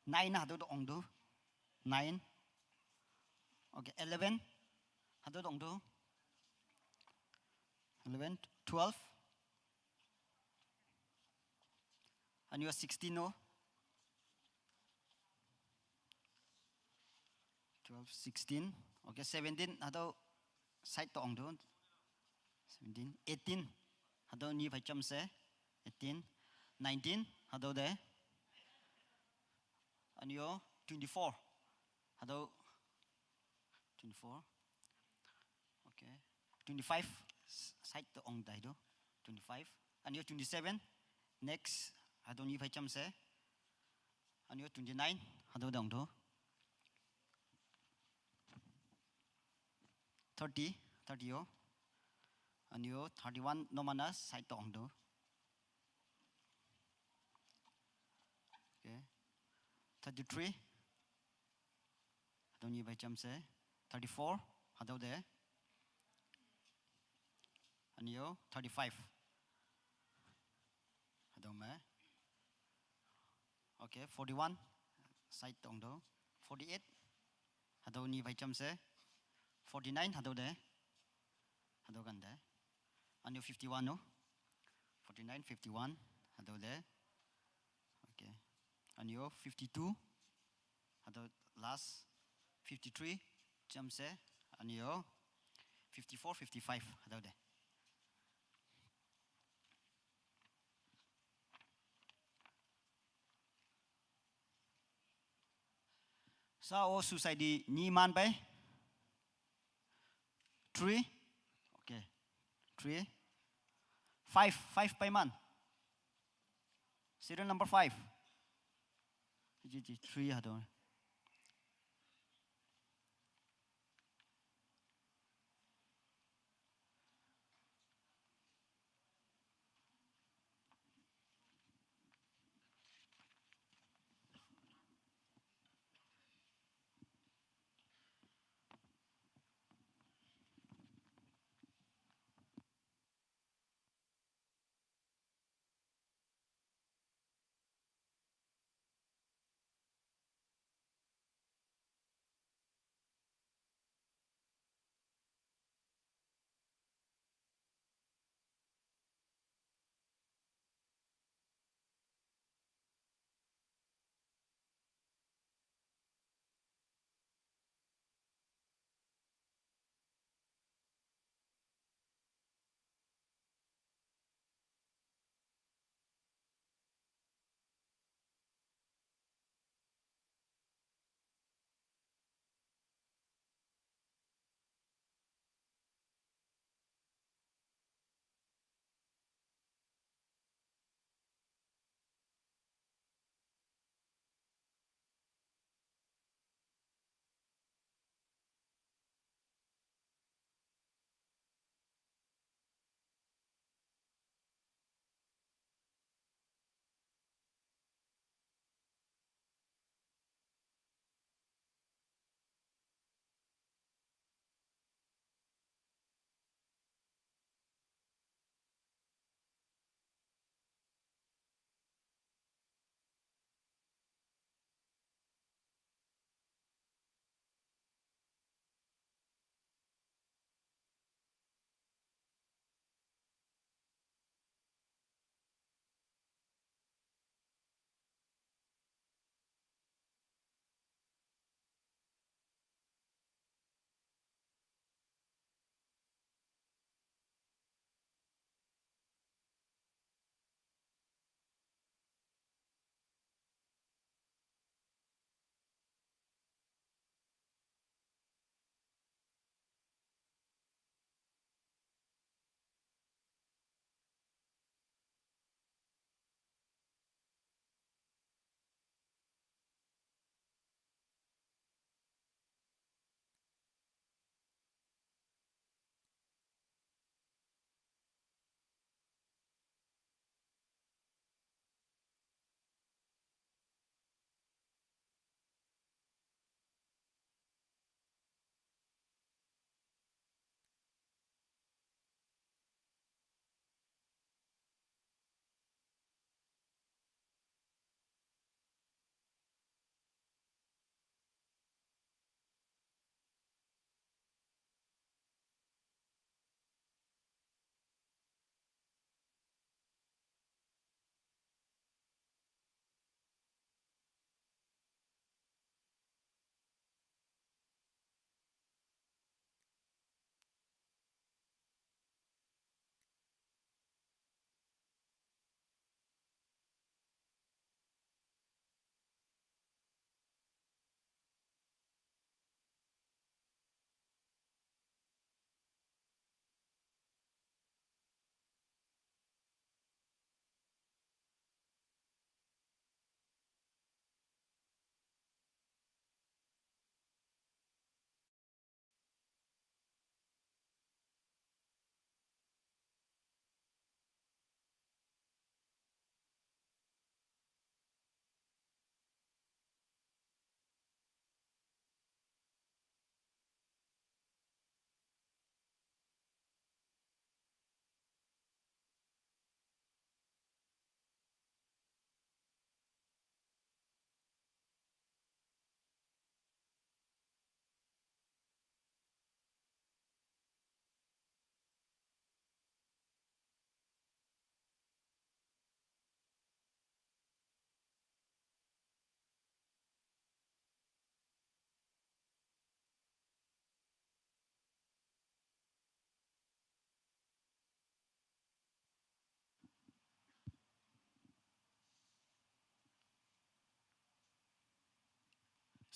9 hado ong do 9. Okay, 11 hado ong do 11, 12. And you are 16 no? 12, 16. Okay, 17 hado side to ong do 17, 18 hado ni phải chăm se 18, 19 hado de. And you 24 hado 24. Okay, 25 side to ong dai do 25. And you 27 next hado ni phải chăm se. And you 29 hado dong do 30 yo. And you 31 no mana side to ong do. Okay, 33 hado ni phải chăm se. 34 hado de. And you 35 hado me. Okay, 41 side to ong do. 48 hado ni phải chăm se. 49 hado de. Hado kan de. And you 51 no? 49, 51 hado de. Okay. And you 52 hado last. 53 chăm se. And you 54, 55 hado de. Sao society ni man bay? 3. Okay. 3. 5 by man. Serial number 5. 3 hado.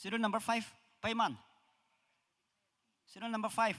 Serial number 5, Paiman. Serial number 5.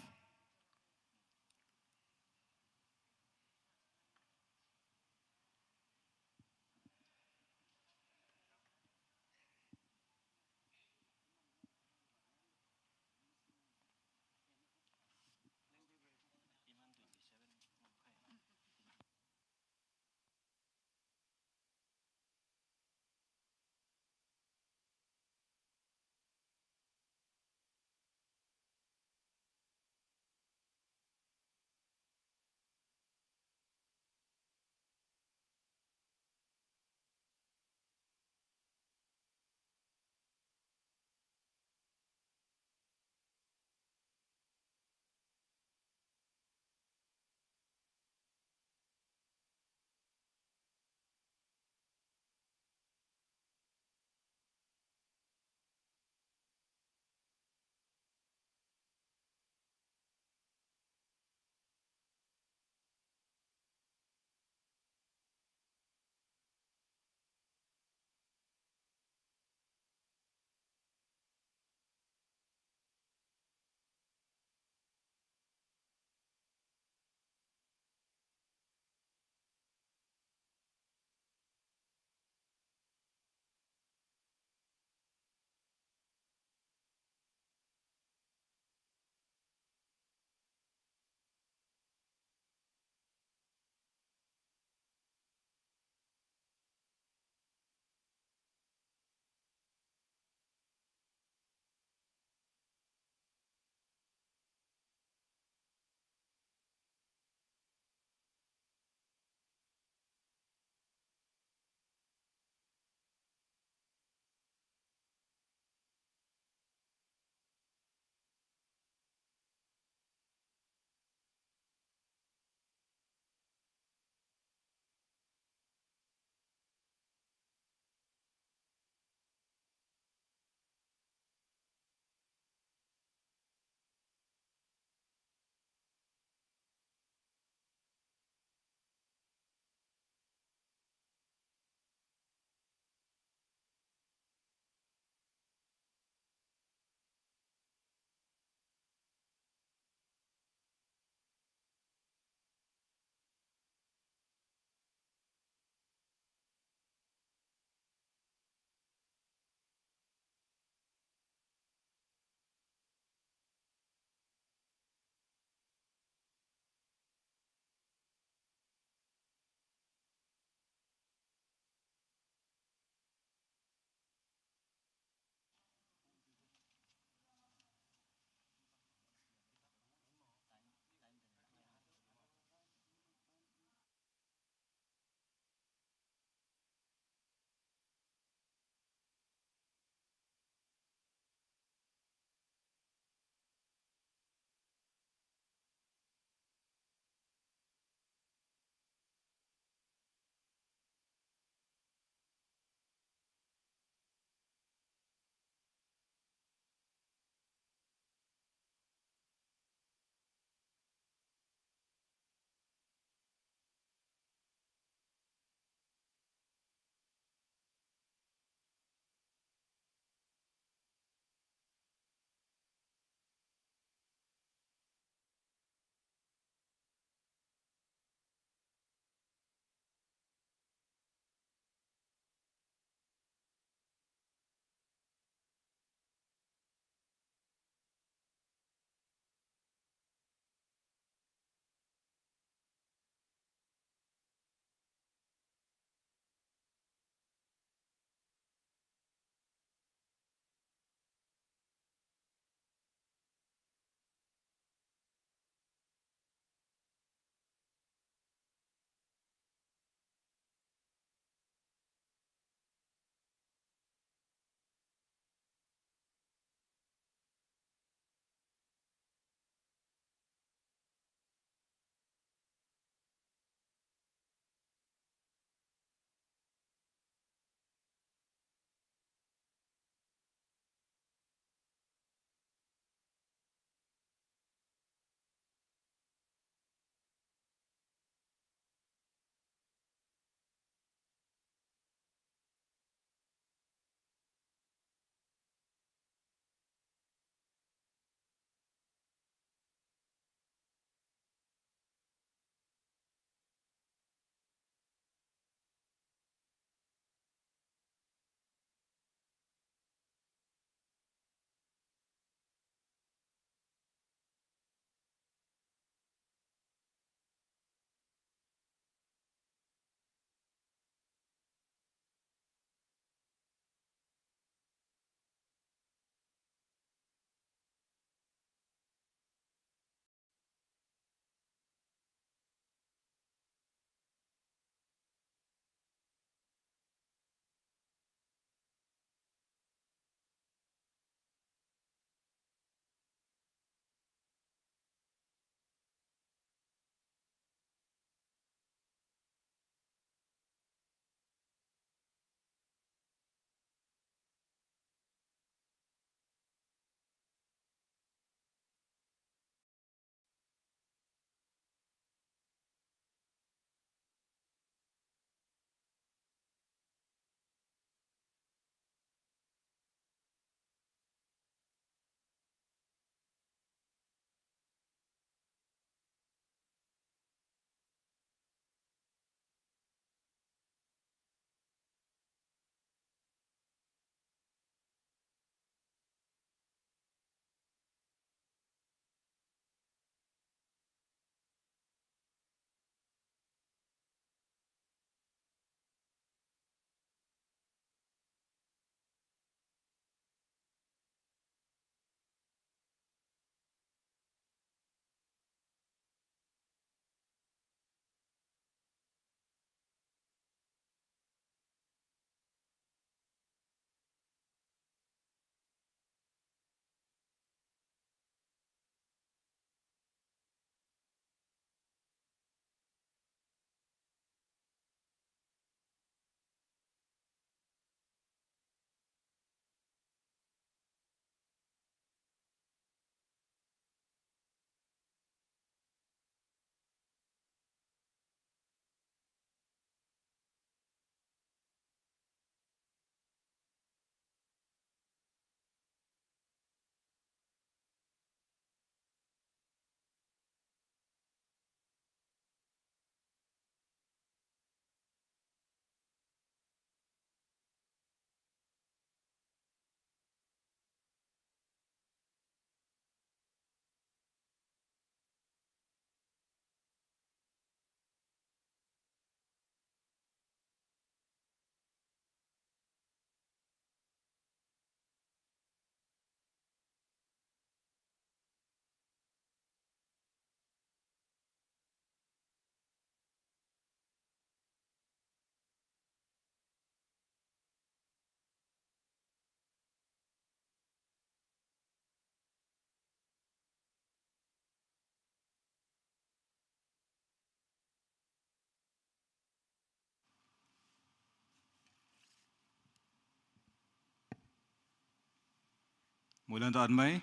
Mulan ta anmai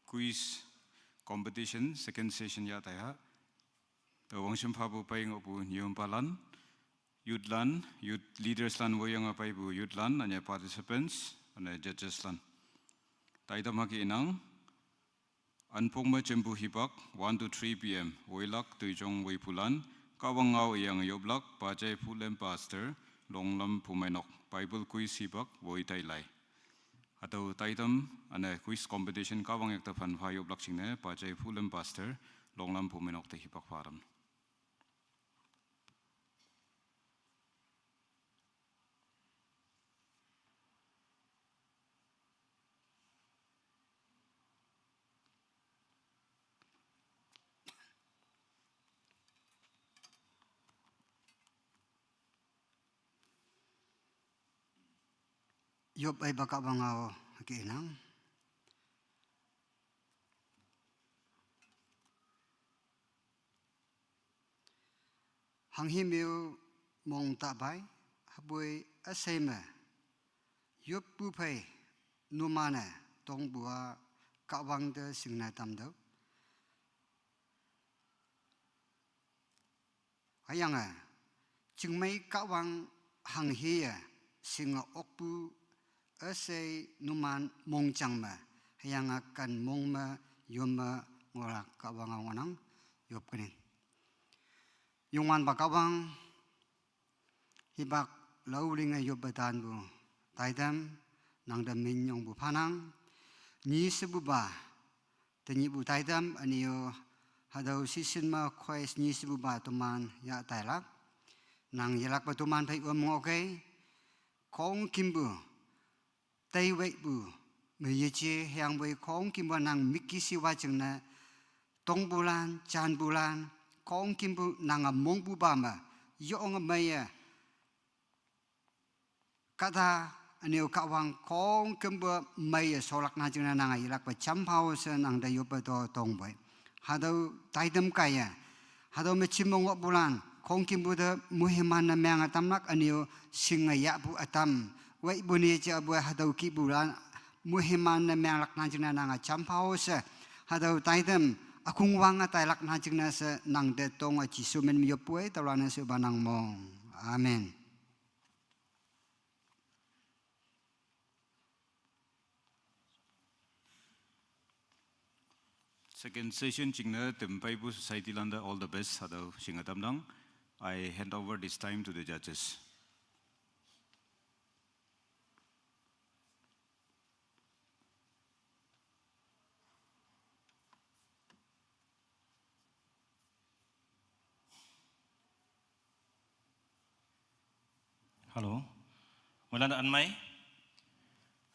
quiz competition second session ya taya. Wangshim phabu pai ngobu nyum palan. Youth lan, youth leaders lan woyang apai bu youth lan anya participants anya judges lan. Taida maki inang anpongma jembu hibak 1 to 3 p.m. Woilak tuijong woipulan kawangau yang yoblak bajai pulem pastor longlam pumenok Bible quiz hibak woitai lai. Atau taidam ane quiz competition kawang yakta fan pha yoblak singne bajai pulem pastor longlam pumenok te hibak faram. Yob ay baka bangao kinang. Hanghimiu mong tabay habui asema. Yob bupai numana tong bua kawang de singna tamdo. Ayanga chingmei kawang hanghia singa okpu asay numan mong changma yang akan mongma yoma ngora kawang wanang yop kening yungwan bakawang hibak lauling yop batan bu taidam nang damin yung bu panang ni sebuba tenyi bu taidam aniyo hadau sisin ma khois ni sebuba tuman ya tailak nang yelak batuman pai ngokai kong kimbu Tây vậy bù, người chơi hàng với con kim bù nàng miki siwa chừng na, tông bù lan, chan bù lan, con kim bù nàng mông bù ba mà, yong mày à, kata aneu kawang con kim bù mày solak na chừng na nàng ilak ba cham phao se nàng da yob to tông vậy, hadau tai dem kaya, hadau me chimong bù lan, con kim bù da muhiman na meng atam nak aneu singaya bù atam. Vậy bữa nay chỉ bữa hadau ki bulan muhiman na meng lak na jina nanga champao se hadau taidem akung wanga tai lak na jina se nang de tong a jisu men mi yopue tawlana se banang mong amen. Second session jingna tempai bu society landa all the best hadau singatam nang. I hand over this time to the judges. Halo, mulan anmai,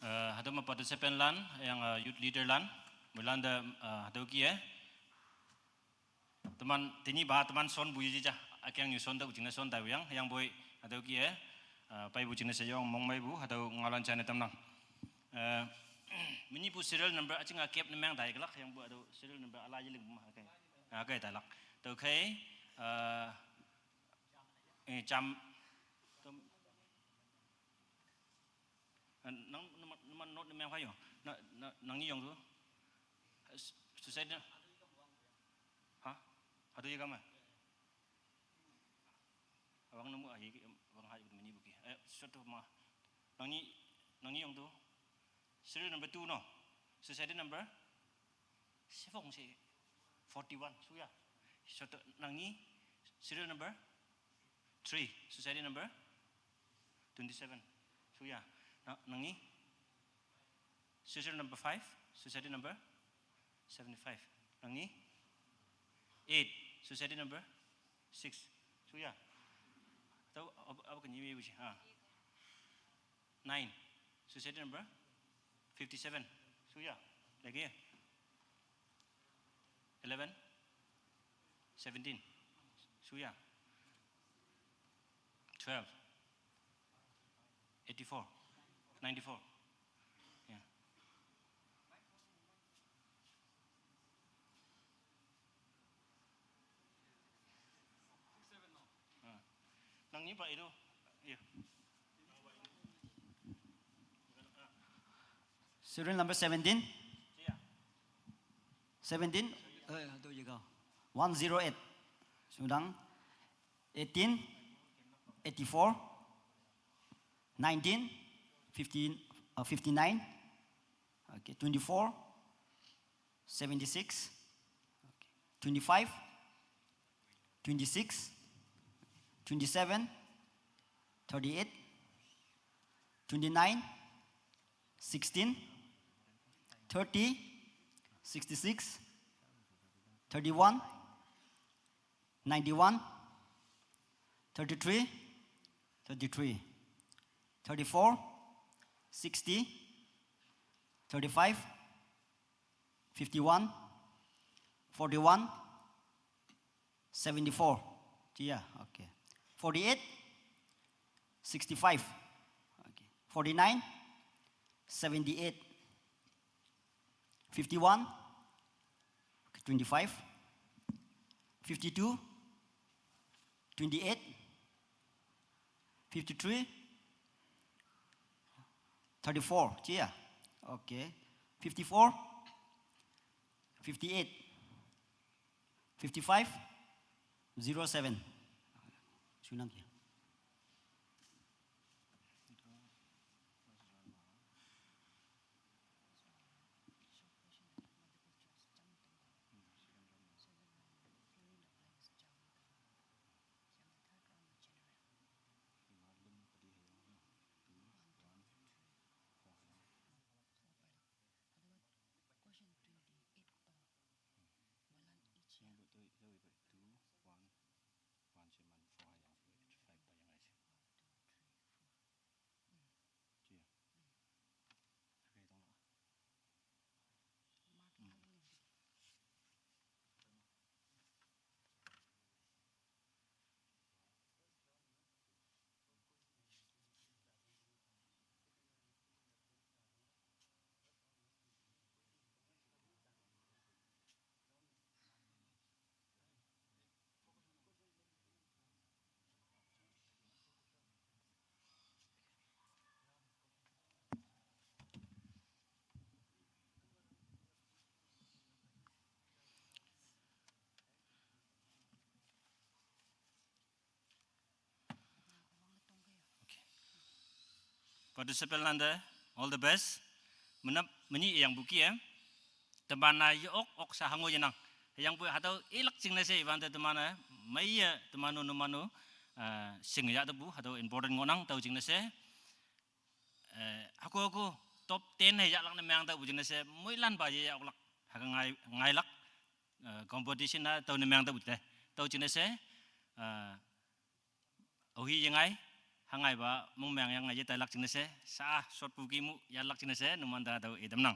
hadau ma participant lan yang youth leader lan, mulan da hadau kia, teman tini bah teman son buji jija, akyang yu son da ujingna son da yang boy hadau kia, pai bujingna sayong mong mai bu hadau ngalan chana tamnang, mini bu serial number acing akep nemang dai kelak yang bu hadau serial number ala jeling bu mah akai dalak, tau kai jam nang not memang kayo nang iyong tu susah dah ha ada juga mah abang nemu aja abang hari ini buki suatu mah nang iyong tu serial number 2 no society number 41 suya suatu nang serial number 3 society number 27 suya nangi social number 5 society number 75 nangi 8 society number 6 suya tahu apa kenyi buci 9 society number 57 suya lagi ya 11 17 suya 12 84 94. Yeah. Nang ni pak itu. Yeah. Serial number 17. 17. Đâu you go? 108. Sudang. 18. 84. 19. 59. Okay. 24. 76. Okay. 25. 26. 27. 38. 29. 16. 30. 66. 31. 91. 33. 33. 34. 60. 35. 51. 41. 74. Yeah, okay. 48. 65. Okay. 49. 78. 51. 25. 52. 28. 53. 34. Yeah. Okay. 54. 58. 55. 07. Sunang kia. Participant landa, all the best. Meni yang buki ya. Temana ok sa hango yenang. Yang bu hatau ilak cing nase iban temana maya temanu numanu sing ya tebu hatau important ngonang tau cing nase. Aku top 10 ya lak nemang tau cing nase. Muilan ba ya lak hakang ngai lak competition na tau nemang tau teh. Tau cing nase. Ohi yengai hangai ba mong meng yang ngaji talak cing nase sa short buki mu ya lak cing nase numanda tau idam nang.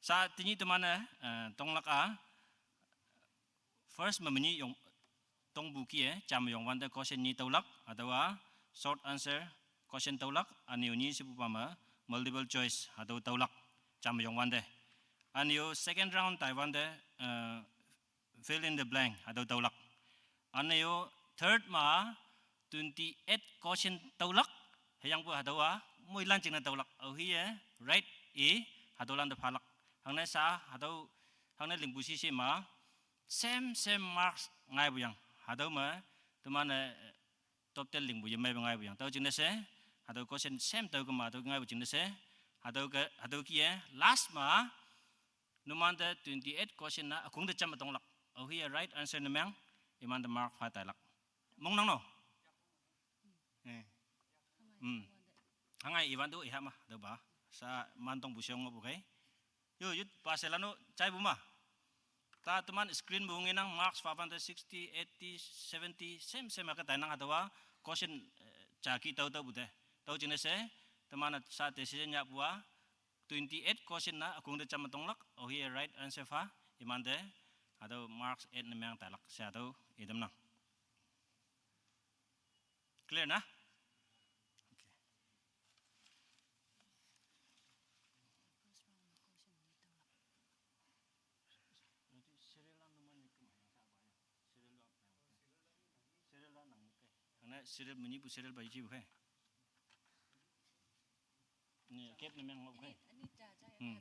Sa tini temana tong lak a first memeni yung tong buki jam yung wanda question ni tau lak atau short answer question tau lak aniu ni sipupama multiple choice atau tau lak jam yung wanda aniu second round tai wanda fill in the blank atau tau lak aniu third ma 28 question taulak yang bu hadawa mui lan cing taulak au hi right e hadolan de phalak hangna sa hadau hangna lingbusi si ma same marks ngai bu yang hadau ma temana top 10 lingbu ye mai ngai bu yang tau cing se hadau question same tau ma tau ngai bu cing se hadau ki last ma numanda 28 question na akung de cham taulak au hi right answer namang iman de mark fa tailak mong nang no hangai iwan tu ihama do ba sa mantong busyong mo bukai yo yut paselano chai buma ta teman screen bungi nang marks 560 80 70 same ka tanang atawa question chaki tau bude tau jinese teman sa decision nya bua 28 question na akung de cham tonglak oh here right answer fa imande atau marks 8 nemang talak sa tau idam nang clear na. Serial meni bu serial bayi bukai. Ni kep nemang bukai. Yeah.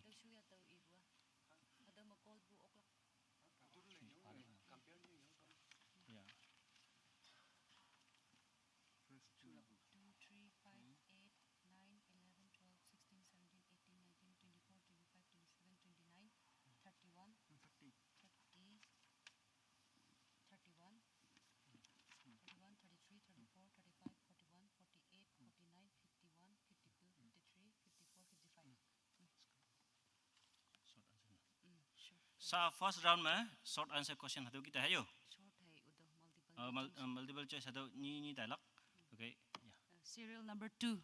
sa first round mà short answer question hatu kita hayo. Multiple choice hatu ni dialog. Okay. Yeah. Serial number 2.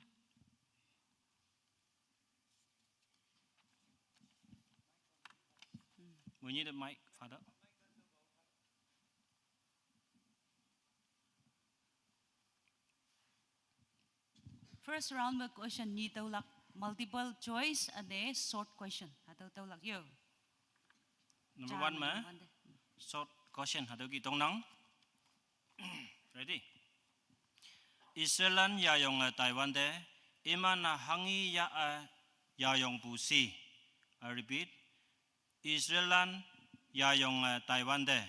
We need a mic, Father. First round में question ni taulak multiple choice ade short question atau taulak yo. Number 1 mà short question hatu ki tong nang. Ready? Israelan ya yong Taiwan de iman hangi ya yong bu si. I repeat. Israelan ya yong Taiwan de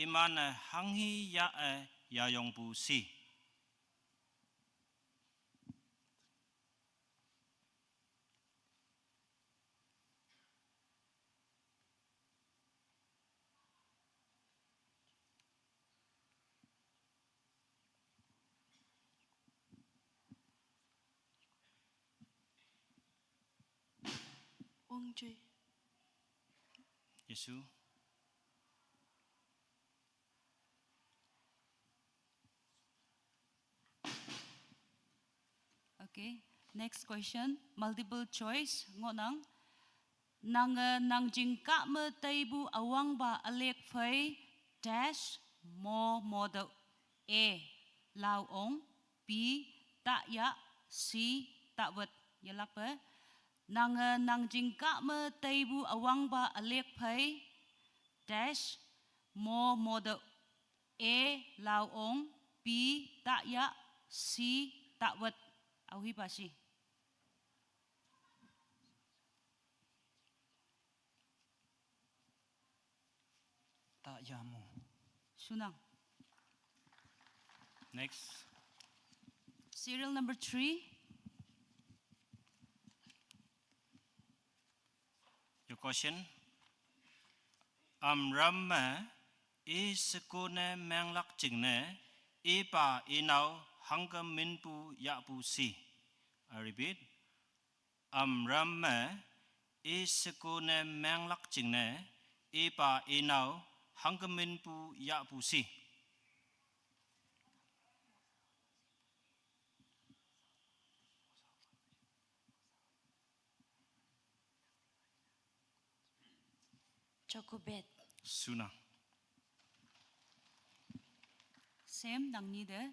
iman hangi ya yong bu si. Wang Jui. Yesu. Okay. Next question multiple choice ngonang nang jingka me taibu awang ba alek phai dash mo model A lao ong B ta ya C ta vật yalak pa nang jingka me taibu awang ba alek phai dash mo model A lao ong B ta ya C ta vật au hi ba si Tak jamu. sunang. Next. Serial number 3. Your question. Ram is kone menglak jingne ipa inau hangga minpu yapu si. I repeat. Ram is kone menglak jingne ipa inau hangga minpu yapu si. Chocobet. Suna. Same nang ni de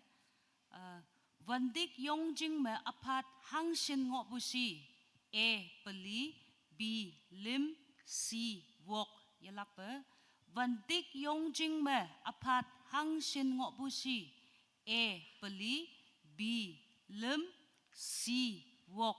vandik yongjing me apat hangshin ngo busi A peli B lim C wok yalak pa vandik yongjing me apat hangshin ngo busi A peli B lim C wok.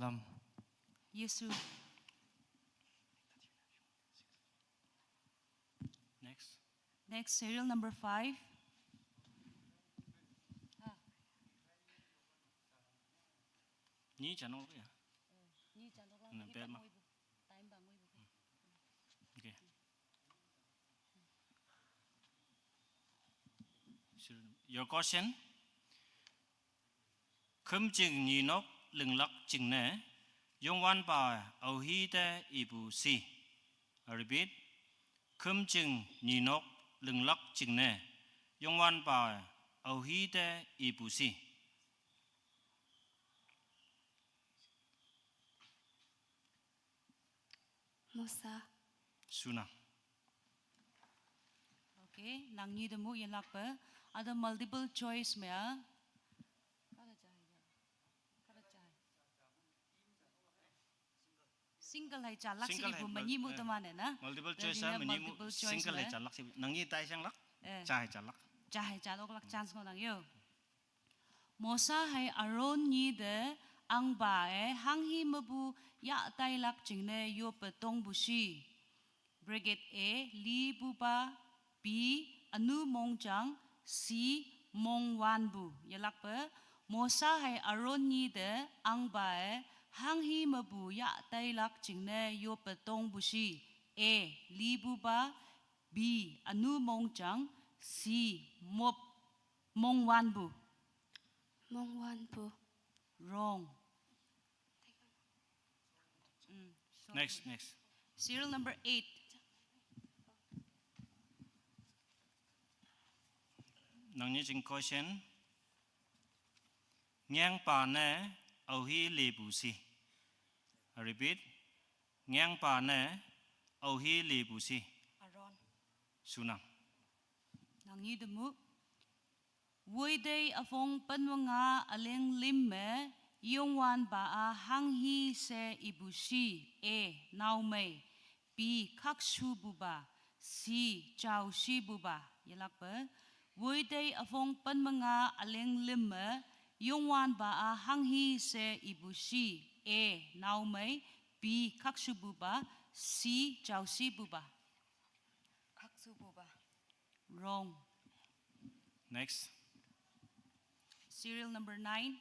Lam. Yesu. Next. Next serial number 5. Ni channel ya. Okay. Your question. Khâm ni nóc lưng lắc chừng nè, yong wan ba au hi de ibu si. I repeat. Khâm ni nóc lưng lắc chừng nè, yong wan ba au hi de ibu si. Musa. Suna. Okay, nang ni de mu yalak pa ada multiple choice me single hai chalak si Single ibu hai, menyimu teman na. multiple Jadi choice na menimu multiple choice single le. hai chalak si nangi tai sang lak Eh. cha hai chalak. Cahai chalok lak chance ngodang yo. Mosa hai aron ni de ang ba hang hi mabu ya tai lak jingne yo petong busi. Brigade A Li Buba, B Anu Mongjang, C Mong Wan Bu. Yalak pe mosa hai aron ni de ang ba hang hi mabu ya tai lak jingne yo petong busi. A Li Buba, B Anu Mongjang, C Mong Wan Bu. Mong Wan Bu. Wrong. Next. Serial number 8. Nangi jing question. Ngang pa ne au hi le bu si. I repeat. Ngang pa ne au hi le bu si. Aron. Sunang. Nang yi demu. Wui day afong panwanga aleng limme yongwan ba a hang hi se ibushi. A. Nau mei. B. Kak shu buba. C. Chao shi buba. Yalak pe. Wui day afong panwanga aleng limme yongwan ba a hang hi se ibushi. A. Nau mei. B. Kak shu buba. C. Chao shi buba. Kaksu Buba. Wrong. Next. Serial number 9.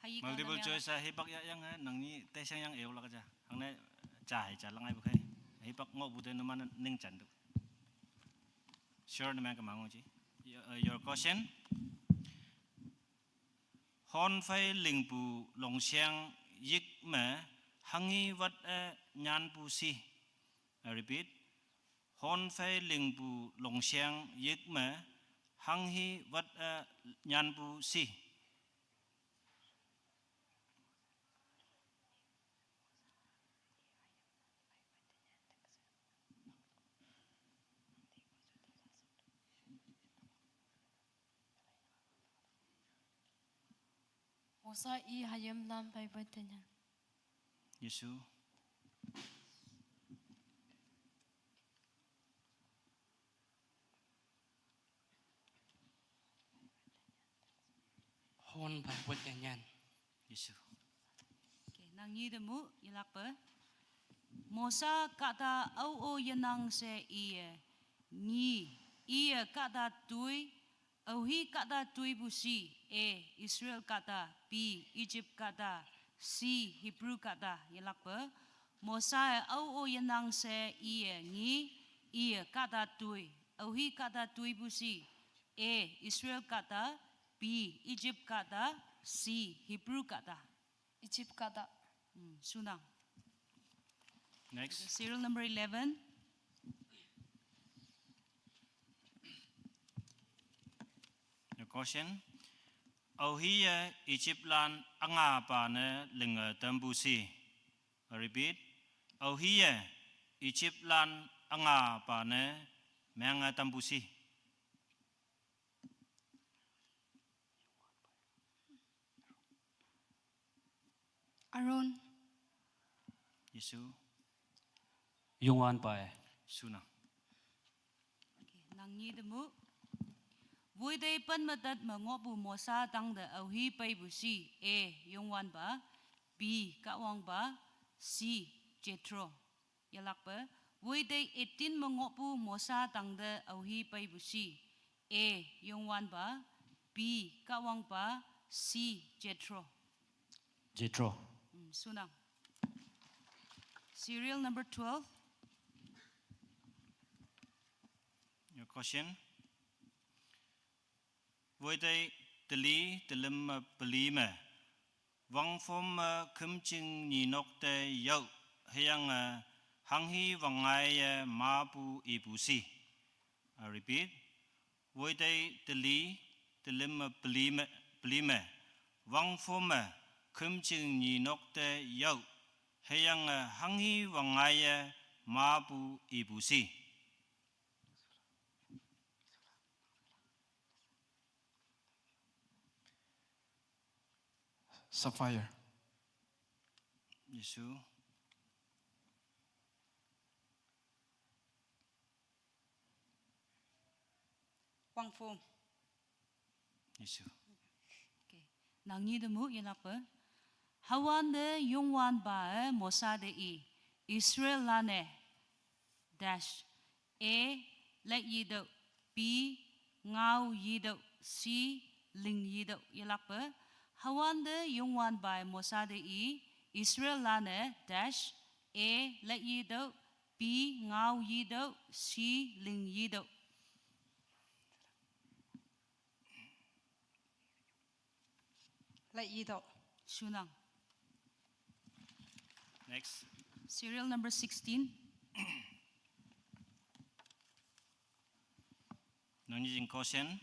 Hayi ka Multiple na choice sa hibak ya yang nangi tai sang yang ew la ka ja. Hang ne cha hai cha lang ai bu khai. Hibak ngo bu de no man ning chan du. Sure na man ka mangu ji. Your question. Hon phai ling bu long xiang yik me hangi wat nyan bu si. I repeat. Hon phai ling bu long xiang yik me hangi wat nyan bu si. Mosa I hayam lam pai batanya. Yesu. Hon bai buat nyan. Yesu. Okay, nang yi demu yalak pe. Mosa kata au o yanang se iye. Ni iye kata tui. Au hi kata tui busi. A. Israel kata. B. Egypt kata. C. Hebrew kata. Yalak pe. Mosa au o yanang se iye. Ni iye kata tui. Au hi kata tui busi. A. Israel kata. B. Egypt kata. C. Hebrew kata. Egypt kata. Sunang. Next. Serial number 11. Your question. Au hi Egypt lan anga pa ne linga tambu si. I repeat. Au hi Egypt lan anga pa ne menga tambu si. Aron. Yesu. Yongwan bai. Sunang. Nang yi demu. Vui day pan madat mangobu mosa tang de au hi pai bu si. A. Yongwan ba. B. Kawang ba. C. Jethro. Yalak ba. Vui day 18 mangobu mosa tang de au hi pai bu si. A. Yongwan ba. B. Kawang ba. C. Jethro. Jethro. Sunang. Serial number 12. Your question. Với đây tali talim beli me. Wang form kum ching ni nok te yau. Hayang hang hi wang ai ma bu ibu si. I repeat. Với đây tali talim beli me. Wang form kum ching ni nok te yau. Hayang hang hi wang ai ma bu ibu si. Sapphire. Yesu. Wang Phom. Yesu. Okay. Nang ni demu yelak ba? Hawan de yung wan ba mosa de I. Israel lane. Dash. A. Let yi do. B. Ngao yi do. C. Ling yi do. Yelak ba? Hawan de yung wan ba mosa de I. Israel lane. Dash. A. Let yi do. B. Ngao yi do. C. Ling yi do. Lại y độ. Sunang. Next. Serial number 16. Nang using caution.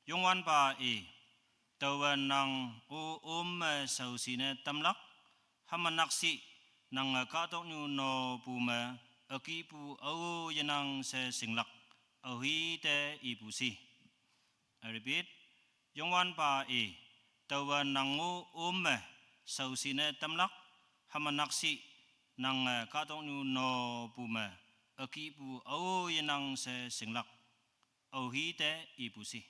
Yung wan ba e. Tawan ng sau sine tamlak. Hamanaksi ng katok nyo no puma. Aki pu au yanang se singlak. Ahi te ipusi. I repeat. Yung wan ba e. Tawan ng sau sine tamlak. Hamanaksi ng katok nyo no puma. Aki pu au yanang se singlak. Ahi te ipusi.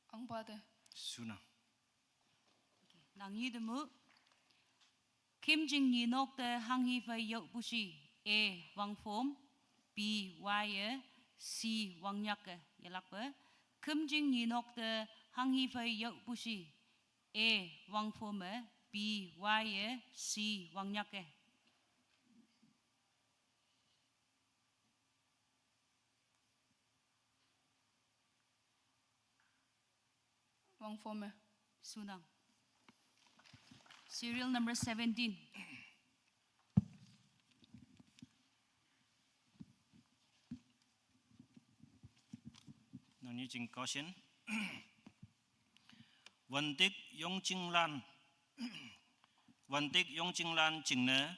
Ông bà de. Sunang. Nang yi demu. Kim Jing Ni nok de hang hi fai yok bushi. A. Wang Phom. B. Wai. C. Wang Nyak. Yelak ba? Kim Jing Ni nok de hang hi fai yok bushi. A. Wang Phom. B. Wai. C. Wang Nyak. Vâng phô mẹ. Sunang. Serial number 17. Nang using caution. Wantik Yong Ching Lan. Wantik Yong Ching Lan Ching ne.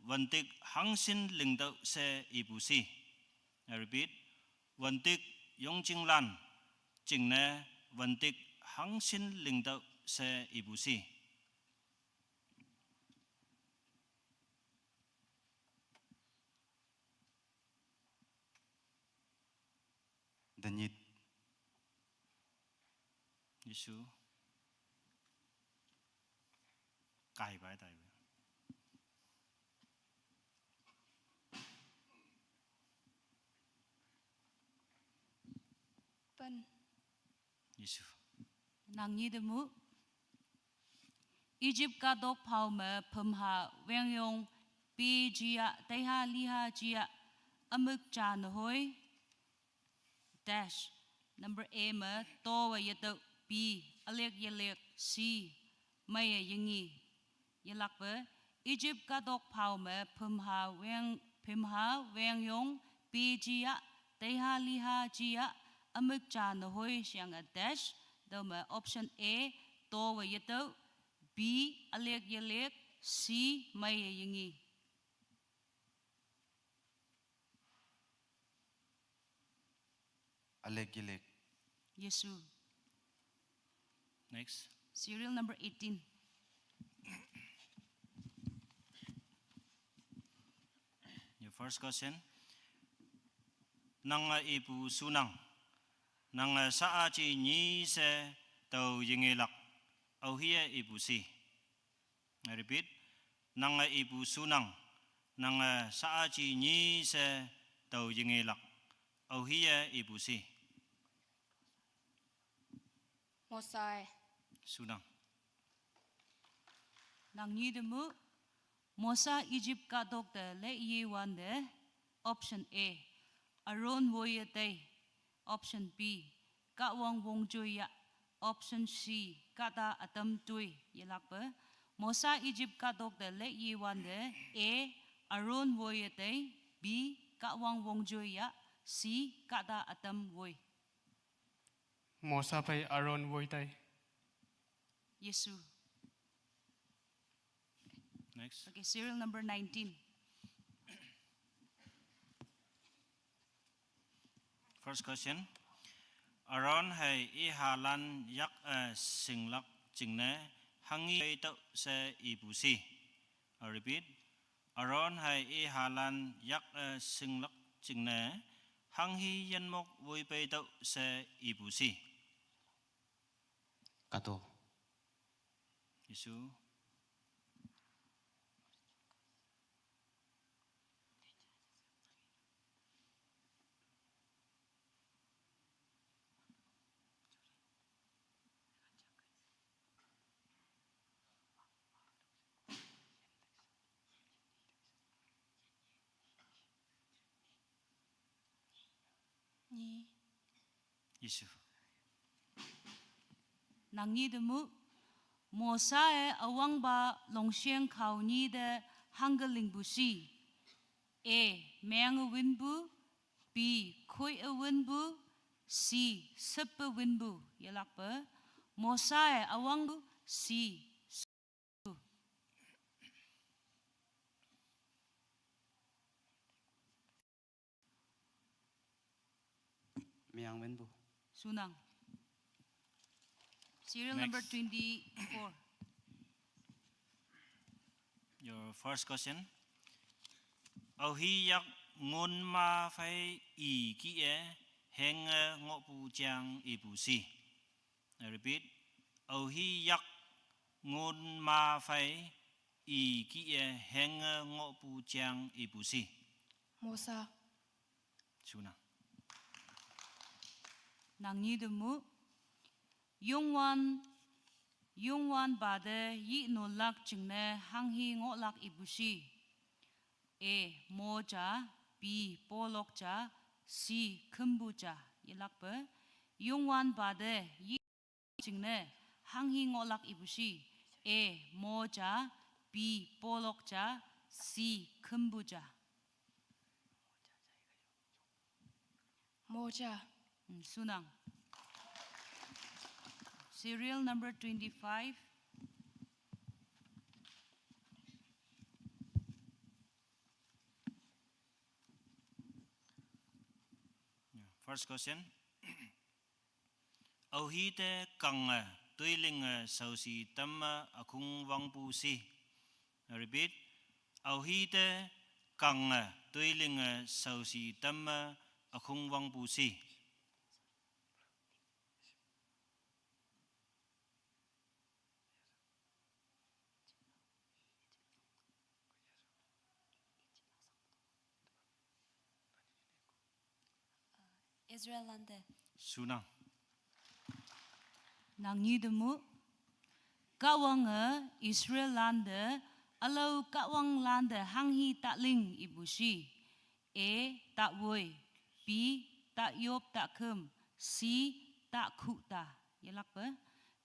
Wantik Hang Sin Ling Dau Se Ibusi. I repeat. Wantik Yong Ching Lan Ching ne. Wantik Hang Sin Ling Dau Se Ibusi. Danit. Yesu. Cài bài tại. Vân. Yesu. Nang yi demu. Egypt ka dok pau me pumha weng yong pi jia teha liha jia amuk cha hoi. Dash. Number A me to wa yeto. B. Alek yelek. C. Maya yingi. Yelak ba? Egypt ka dok pau me pumha weng yong pi jia teha liha jia amuk cha hoi siang a dash. Daw me option A to wa yeto. B. Alek yelek. C. Maya yingi. Alek Gilek. Yesu. Next. Serial number 18. Your first question. Nang ibu sunang. Nang saa chi ni se tau yingilak. Au hiya ibu si. I repeat. Nang ibu sunang. Nang saa chi ni se tau yingilak. Au hiya ibu si. Một sai. Sunang. Nang yi demu. Mosa Egypt ka dok de le yi wan de. Option A. Aron woye day. Option B. Ka wang wong joya. Option C. Kata atam tui. Yelak ba? Mosa Egypt ka dok de le yi wan de. A. Aron woye day. B. Ka wang wong joya. C. Kata atam woy. Mosa pai Aaron voi tai. Yesu. Next. Okay, serial number 19. First question. Aron hay I halan yak sing lak ching ne hangi bay tau se ibu si. I repeat. Aron hay I halan yak sing lak ching ne hangi yan mok vui bay tau se ibu si. Kato. Yesu. Ni. Yesu. Nang ni demu Mosa awang ba longxiang kau ni de hangaling busi. A. Meang winbu. B. Koi winbu. C. Sepa winbu. Yalak ba? Mosa awang bu. C. Miang Wenbu. Sunang. Serial number Next. 24. Your first question. Au hi yak ngun ma phai I ki heng ngọ pu chang ibu si. I repeat. Au hi yak ngun ma phai I ki heng ngọ pu chang ibu si. Mosa. Suna. Nang ni demu Yongwan bade yi no lak jingne hanghi ngo lak ibushi. A. Moja. B. Polokja. C. Kumbuja. Yilak ba? Yongwan bade yi jingne hanghi ngo lak ibushi. A. Moja. B. Polokja. C. Kumbuja. Moja. Sunang. Serial number 25. First question. Au hi te kang tuiling sau si tam akung wang pu si. I repeat. Au hi te kang tuiling sau si tam akung wang pu si. Israel lande. Sunang. Nang ni demu kawang Israel lande alau kawang lande hanghi takling ibushi. A. Tak woi. B. Tak yop tak kem. C. Tak kuta. Yalak ba?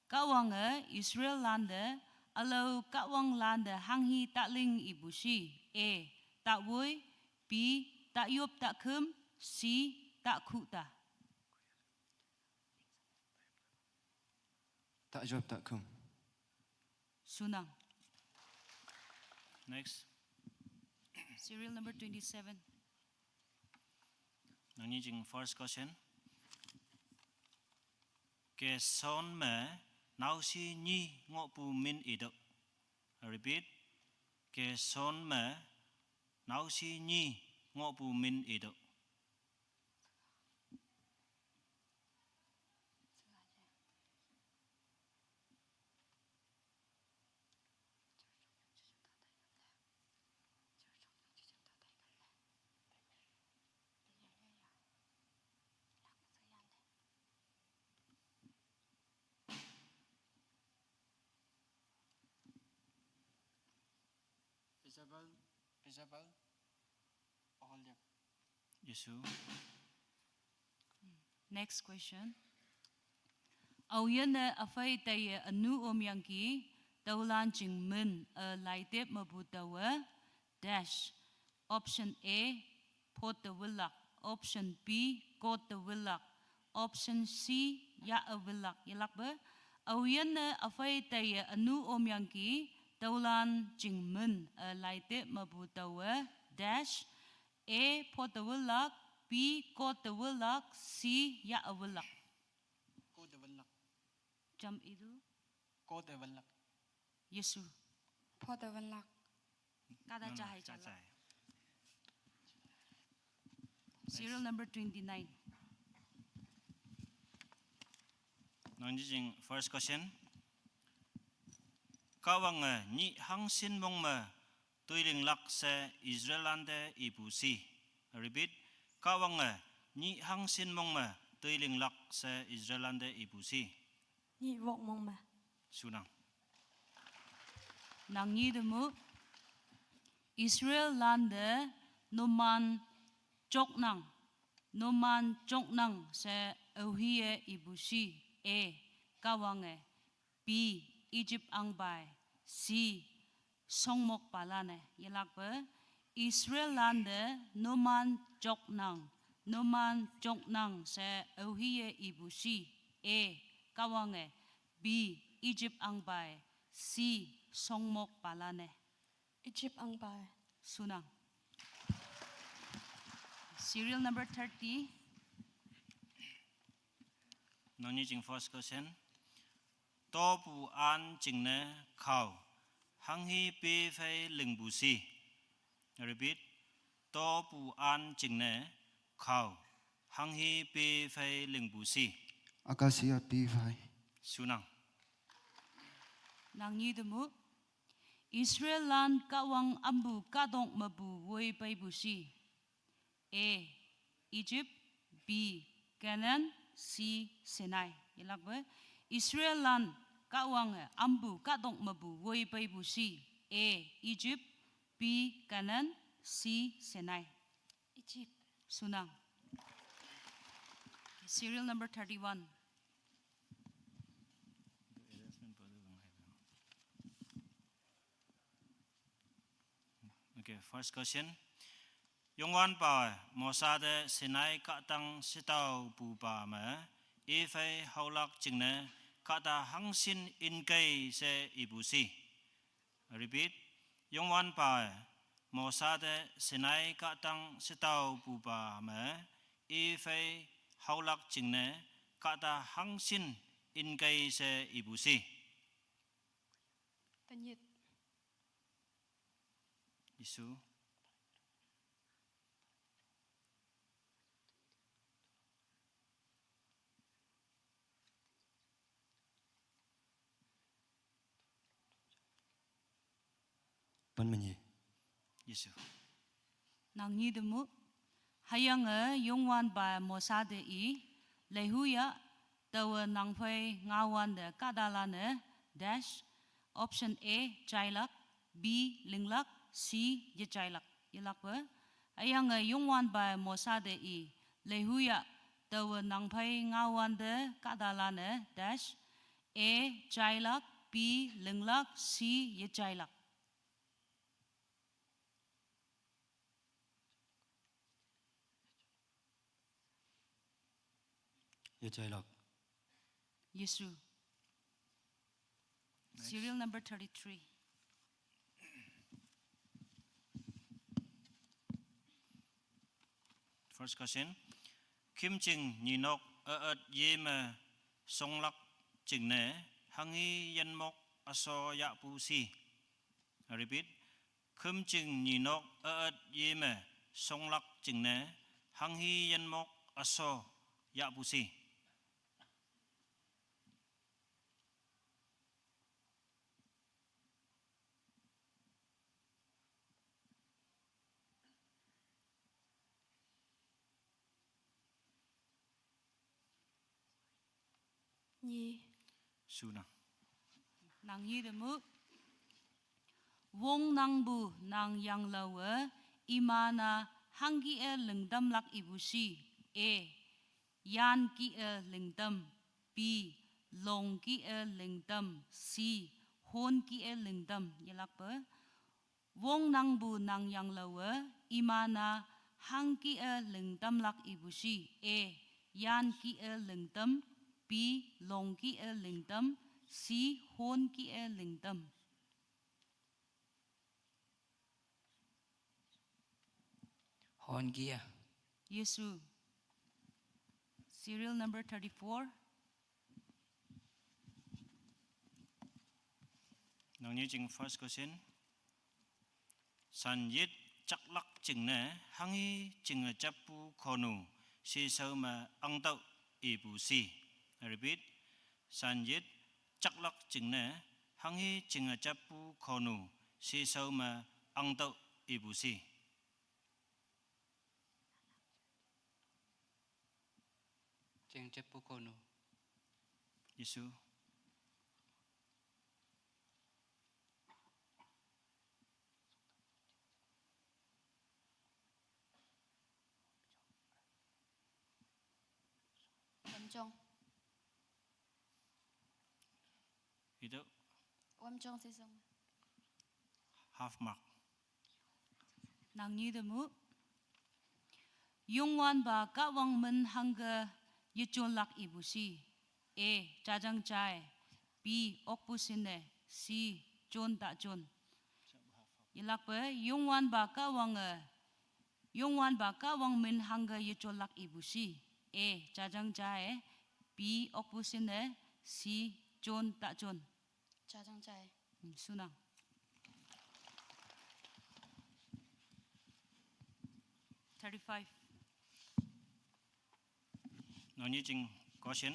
Kawang Israel lande alau kawang lande hanghi takling ibushi. A. Tak woi. B. Tak yop tak kem. C. Tak kuta. Tak jawab tak kum. Sunang. Next. Serial number 27. Nani jing first question. Ke son me nau si ni ngọ pu min idok. I repeat. Ke son me nau si ni ngọ pu min idok. Isabel. Oholyak. Yesu. Next question. Awyana afai tay anu om yangki taulan jing min laitep mabutawa dash. Option A pot the willak. Option B got the willak. Option C ya a willak. Yalak ba? Awyana afai tay anu om yangki taulan jing min laitep mabutawa dash. A pot the willak. B got the willak. C ya a willak. Jam itu Cô Tề Vân Lạc. Yesu. Pho Tờ Văn Lạc. Kada cahaya chala. Cacai. Serial number 29. Nang jing first question. Kawang ni hang sin mong ma tuiling lak se Israelande ibusi. Repeat. Kawang ni hang sin mong ma tuiling lak se Israelande ibusi. Nhị vọng mong mà. Sunang. Nang ni demu Israel lande noman choknang se ohie ibusi. A. Kawange. B. Egypt angbai. C. Songmok palane. Yelak ba Israel lande noman choknang se ohie ibusi. A. Kawange. B. Egypt angbai. C. Songmok palane. Egypt ang bài. Sunang. Serial number 30. Nang jing first question. To pu an jing ne khao. Hang hi pi fei ling bu si. Repeat. To pu an jing ne khao. Hang hi pi fei ling bu si. Acacia P5. Sunang. Nang ni demu Israel land kawang ambu kadong mabu woi pai busi. A. Egypt. B. Canaan. C. Sinai. Yelak ba Israel land kawang ambu kadong mabu woi pai busi. A. Egypt. B. Canaan. C. Sinai. Egypt. Sunang. Serial number 31. Okay, first question. Yongwan pa Mosade Sinai katang sitau pu pa ma ifai haulak jingne kata hangsin in kai se ibusi. Repeat. Yongwan pa Mosade Sinai katang sitau pu pa ma ifai haulak jingne kata hangsin in kai se ibusi. Tân Nhật. Isu. Bên mình gì? Isu. Nang ni demu hayang yongwan ba Mosade I lehuya tawa nang phai ngawan de kadalane dash option A chailak, B linglak, C yechailak. Yelak ba hayang yongwan ba Mosade I lehuya tawa nang phai ngawan de kadalane dash A chailak, B linglak, C yechailak. Dạ trời lộc. Yesu. Serial number 33. First question. Kim Ching Ninok Yeme Songlak Jingne Hangi Yenmok Aso Yapu Si. Repeat. Kim Ching Ninok Yeme Songlak Jingne Hangi Yenmok Aso Yapu Si. Nhì. Suna. Nang yi demu wong nang bu nang yang lawe imana hangi lengdam lak ibusi. A. Yan ki lengdam. B. Long ki lengdam. C. Hon ki lengdam. Yelak ba wong nang bu nang yang lawe imana hangi lengdam lak ibusi. A. Yan ki lengdam. B. Long ki lengdam. C. Hon ki lengdam. Hon kia. Yesu. Serial number 34. Nang ni jing first question. San yit chắc lắc chừng nè hangi chừng chapu khonu si sau mà ang tau ibu si. I repeat. San yit chắc lắc chừng nè hangi chừng chapu khonu si sau mà ang tau ibu si. Cheng Chepu Kono. Yesu. Wamchong. Itu Wamchong sisong. half mark. Nang ni de mu. Yung wan ba ka wang men hanga yechon lak ibusi. A. Jajang chai. B. Okpusine. C. Chon ta chon. Ilak pe yung wan ba ka wang men hanga yechon lak ibusi. A. Jajang chai. B. Okpusine. C. Chon ta chon. Jajang chai. Sunang. $35. Nang ni jing question.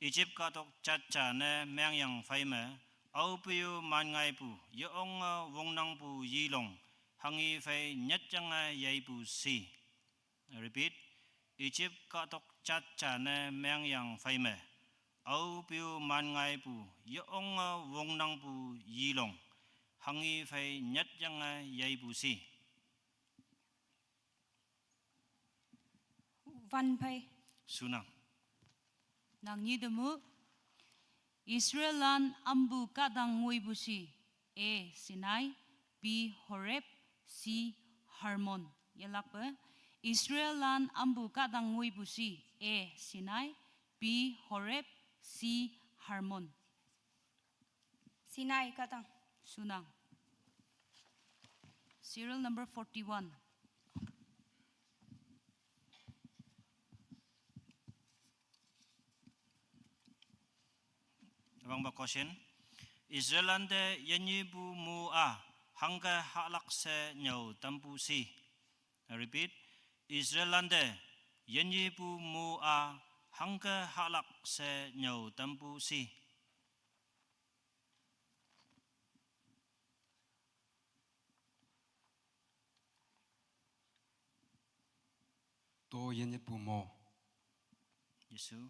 Egypt ka tok chat cha ne mang yang phai me au piu man ngai pu yo ong wong nang pu yi long hangi phai nyat chang yai pu si. I repeat. Egypt ka tok chat cha ne mang yang phai me au piu man ngai pu yo ong wong nang pu yi long hangi phai nyat chang yai pu si. Van Pai. Sunang. Nang ni de mu. Israelan ambu kadang ngui busi. A. Sinai. B. Horeb. C. Harmon. Yalak pe. Israelan ambu kadang ngui busi. A. Sinai. B. Horeb. C. Harmon. Sinai katang. Sunang. Serial number 41. Abang ba question. Israelande yanyibu mu a hangga halak se nyau tampu si. I repeat. Israelande yanyibu mu a hangga halak se nyau tampu si. To yenye pumo. Yesu.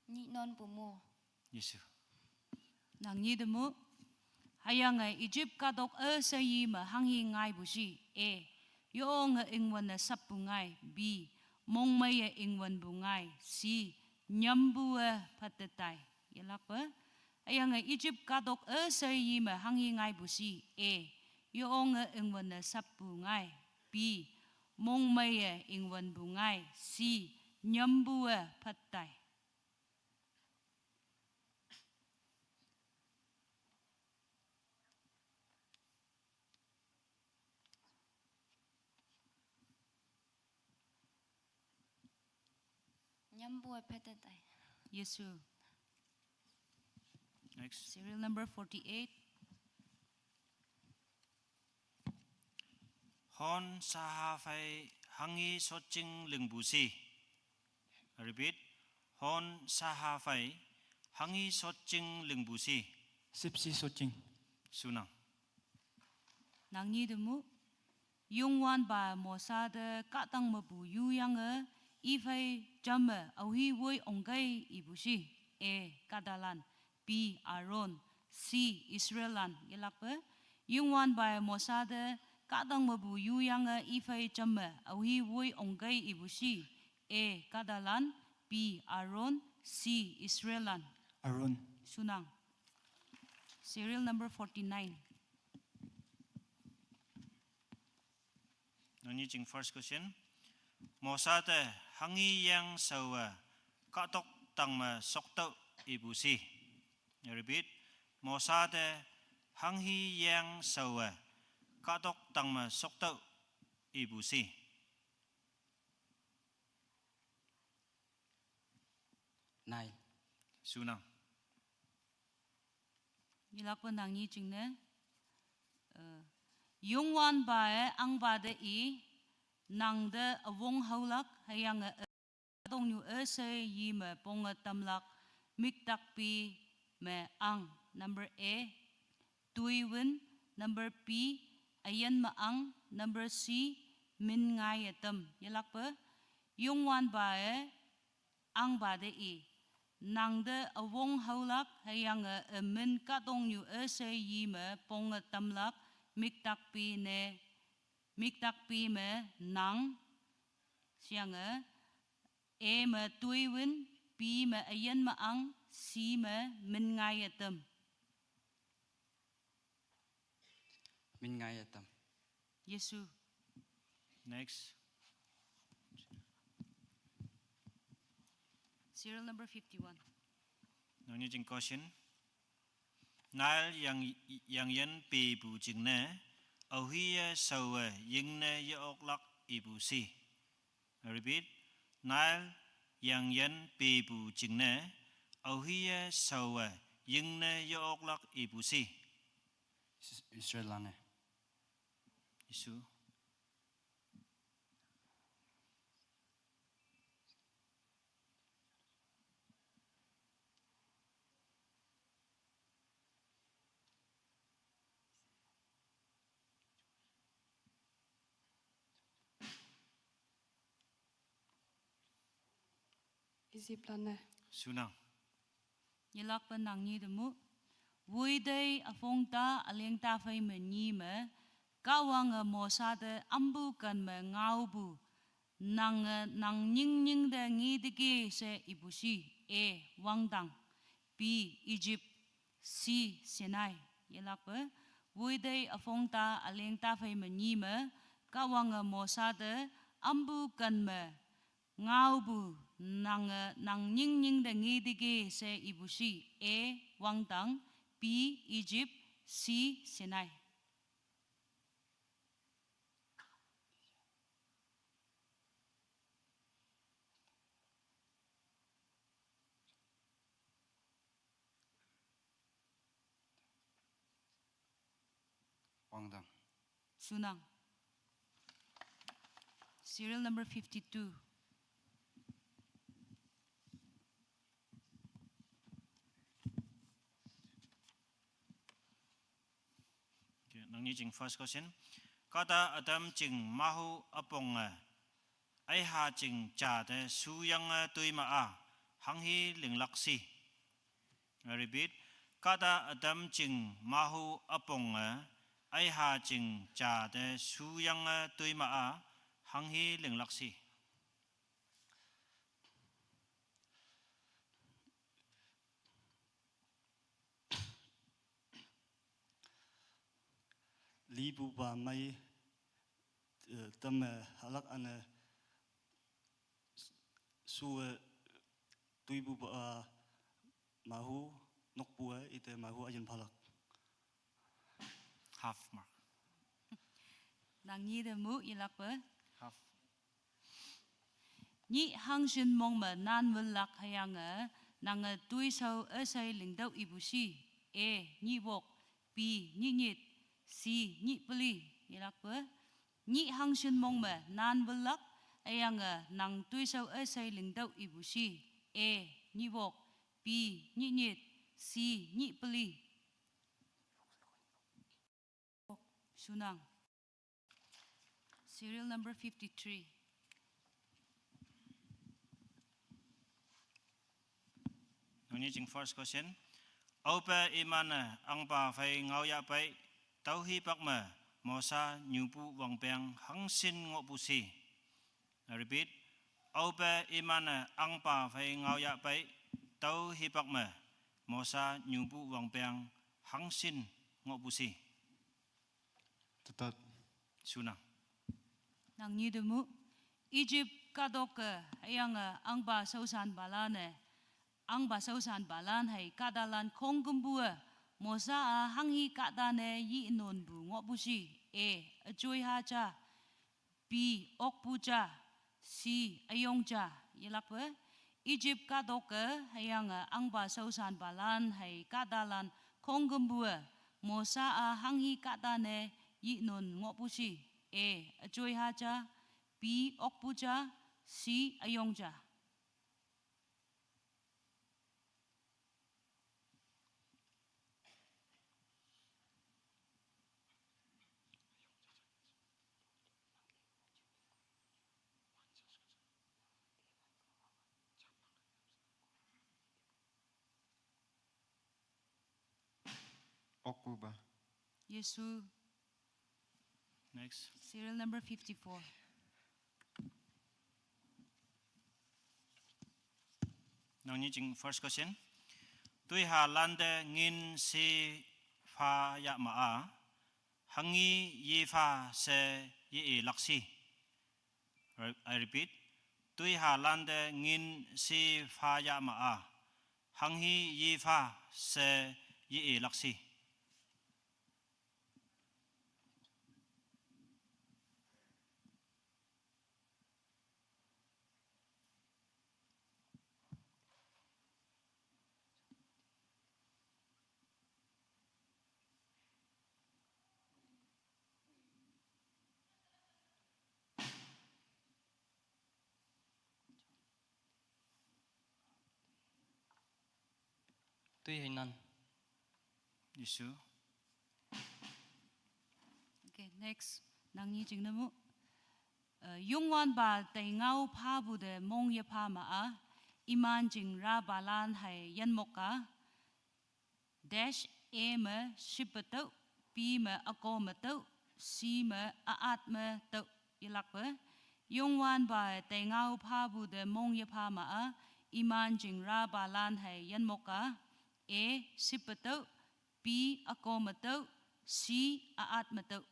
Ni non pumo. Yesu. Nang ni de mu. Hayang Egypt kadok sa yi ma hangi ngai busi. A. Yo nga ingwan na sapungai. B. Mong may ingwan bungay. C. Nyambu patatay. Yalak pa. Hayang Egypt kadok sa yi ma hangi ngai busi. A. Yo nga ingwan na sapungai. B. Mong may ingwan bungay. C. Nyambu patatay. Nyambu petetai. Yesu. Next. Serial number 48. Hon saha phai hangi soching lingbu si. I repeat. Hon saha phai hangi soching lingbu si. Sipsi soching. Sunang. Nang ni de mu. Yung wan ba mo sa de katang mabu yu yang ifai jama awi woi ongai ibusi. A. Kadalan. B. Aaron. C. Israelan. Yalak pa. Yung wan ba mo sa de katang mabu yu yang ifai jama awi woi ongai ibusi. A. Kadalan. B. Aaron. C. Israelan. Aaron. Sunang. Serial number 49. Nani jing first question. Mosate hangi yang sawa katok tang ma sokto ibu si. I repeat. Mosate hang hi yang sawe katok tang ma sok tau ibu si. Nile. Sunang. Yilak pa nang ni jing ne. Yung wan ba ang ba de I nang de awong haulak hayang dong nyu se yi me pong tamlak mik tak pi me ang. Number A, tuiwin. Number P, ayan maang. Number C, min ngay atam. Yalak pa, yung wan bae, ang bade I. Nang de awong haulak, hayang min katong yu se yi me pong tamlak, mik tak pi me nang. Siyang A me tuiwin, P me ayan maang, C me min ngay atam. Min ngay atam. Yesu. Next. Serial number 51. Nang ni jing question. Nile yang yen pi bu jing ne au hi sawe ying ne ye ok lak ibu si. I repeat. Nile yang yen pi bu jing ne au hi sawe ying ne ye ok lak ibu si. Israel lane. Isu. Egypt lane. Sunang. Yilak pa nang ni demu. Vui day afong ta aleng ta fay me ni me. Kawang mo sa de ambu kan me ngau bu. Nang ning ning de ngi digi se ibusi. A. Wangdang. B. Egypt. C. Sinai. Yilak pa. Vui day afong ta aleng ta fay me ni me. Kawang mo sa de ambu kan me ngau bu. Nang ning ning de ngi digi se ibusi. A. Wangdang. B. Egypt. C. Sinai. Wangdang. Sunang. Serial number 52. Okay, nang ni jing first question. Kata adam jing mahu apong ai ha jing cha de su yang tui ma a hang hi ling lak si. I repeat. Kata adam jing mahu apong ai ha jing cha de su yang tui ma a hang hi ling lak si. Libu ba mai tâm halak ana su tui bu ba mahu nok bua ite mahu ajan palak. Half mark. Nang ni de mu ilak pa. Half. Ni hang shin mong ma nan wul lak hayang nang tui sau sai ling dau ibusi. A. Ni wok. B. Ni nyit. C. Ni peli. Ilak pa. Ni hang shin mong ma nan wul lak hayang nang tui sau sai ling dau ibusi. A. Ni wok. B. Ni nyit. C. Ni peli. Sunang. Serial number 53. Nang ni jing first question. Au pa iman ang pa fai ngau ya pai tau hi pak ma mo sa nyu pu wang peng hang sin ngo pu si. I repeat. Au pa iman ang pa fai ngau ya pai tau hi pak ma mo sa nyu pu wang peng hang sin ngo pu si. Tetat Sunang. Nang ni de mu Egypt kadok hayang ang ba sausan balane ang ba sausan balan hay kadalan kongumbua mosa hangi kata ne yi non bu ngok bu si a joy ha cha b ok bu cha c ayong cha yelak pe Egypt ka dok hayang ang ba sausan balan hay kadalan konggem bu mosa hangi kata ne yi non ngok bu si a joy ha cha b ok bu cha c ayong cha Okpuba. Yesu. Next. Serial number 54. Now, first question. Tui ha lande ngin si fa ya ma hangi yi fa se yi laksi. I repeat. Tui ha lande ngin si fa ya ma hangi yi fa se yi laksi. Tuy hình năn. Yesu. Okay, next. Nang ni jing namu. Yungwan ba tay ngau pa bu de mong ye pa ma iman jing ra balan hai yan moka dash a me shipatau b me ako matau c me aat me tau ilak ba Yungwan ba tay ngau pa bu de mong ye pa ma iman jing ra balan hai yan moka a shipatau b ako matau c aat matau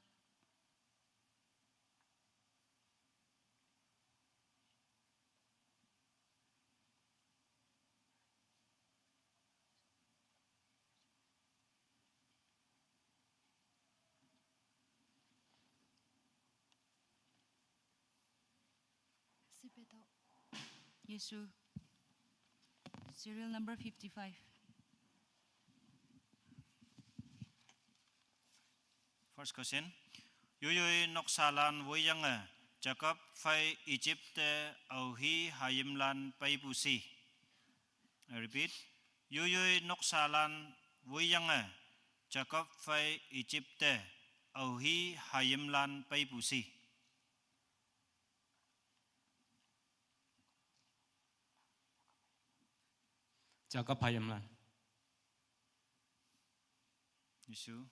Sipeto. Yesu. Serial number 55. First question. Yuyui noksalan woyang Jacob fai Egypt au hi hayimlan paibusi. I repeat. Yuyui noksalan woyang Jacob fai Egypt au hi hayimlan paibusi. Jacob hayamlan. Yesu.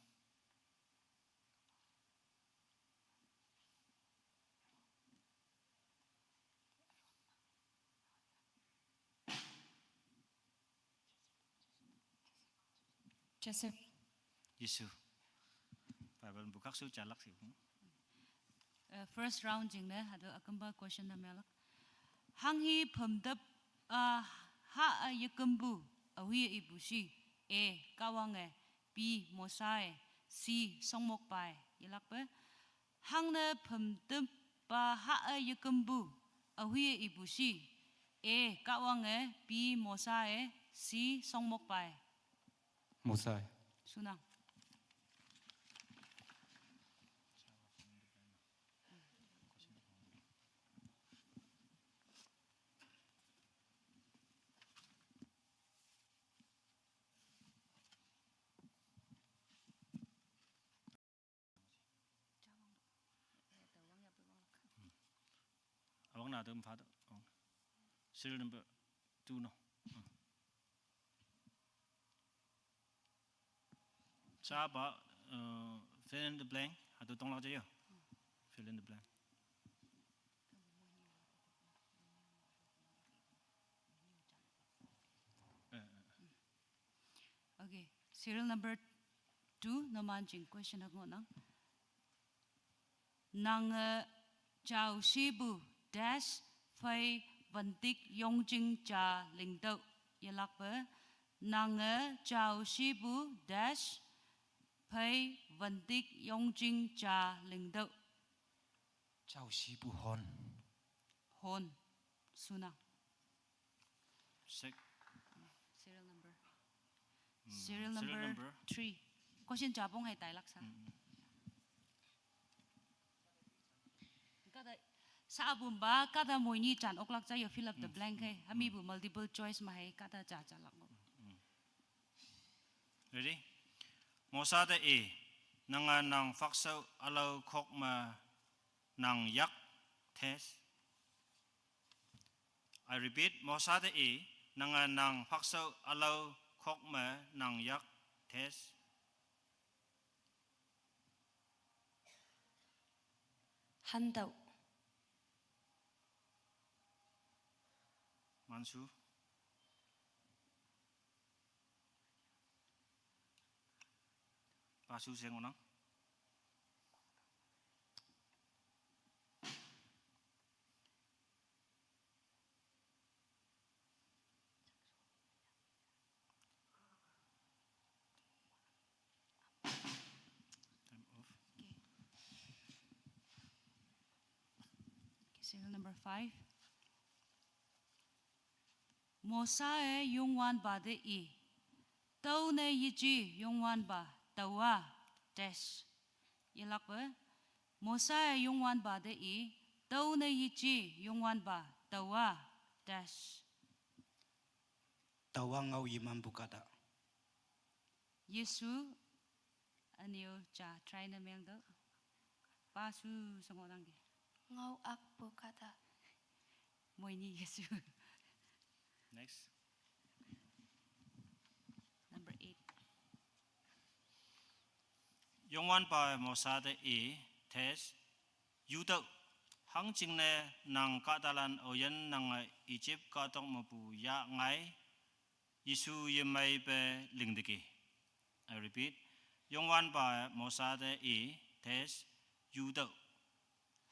Joseph. Yesu. Bible bukak su jalak sih. First round jing ne hado akamba question na melak. Hang hi phamdap ha yakambu awi ibushi a kawange b mosae c songmok pai yelak pe hang ne phamdap ba ha yakambu awi ibushi a kawange b mosae c songmok pai Mosai. sunang Awang na dem father. Serial number 2 no. Saba fill in the blank. Hatu tong lak je yo. Fill in the blank. Okay, serial number 2 namanjing question ako nang nang chào shibu dash phai vantik yongjing cha lingdau yalak ba Nanga chào shibu dash pay vantik yongjing cha lingdo. Chào sĩ bù hòn. Hon Suna. Sec- Serial number. serial Serial number number. 3. Question jabong hay tay laksa. Kada sa abun ba kada mo ni chan oklak cha you fill up the blank hay. Hami bu multiple choice ma hay kada cha cha lak mo. Ready? Mosada A. Nanga nang fakso alaw kok ma nang yak test. I repeat, Mosada A. Nanga nang fakso alaw kok ma nang yak test. 한다우 Mansu. Pasu seng onang. Time off. Serial number 5. Mosa e yungwan ba de I. Tau ne yiji yungwan ba tawa dash. Yelak ba? Mosa e yungwan ba de I. Tau ne yiji yungwan ba tawa dash. Tawang ngau yiman bukada. Yesu anio cha try na meng do. Pasu sangorang ge. ngau ak bukada Moi ni Yesu. Next. Number 8. Yongwan pa Mosada A. Test. Yudo. Hang ching ne nang katalan oyen nang Egypt katong mapu ya ngai. Yesu yemai pe lingdiki. I repeat. Yongwan pa Mosada A. Test. Yudo.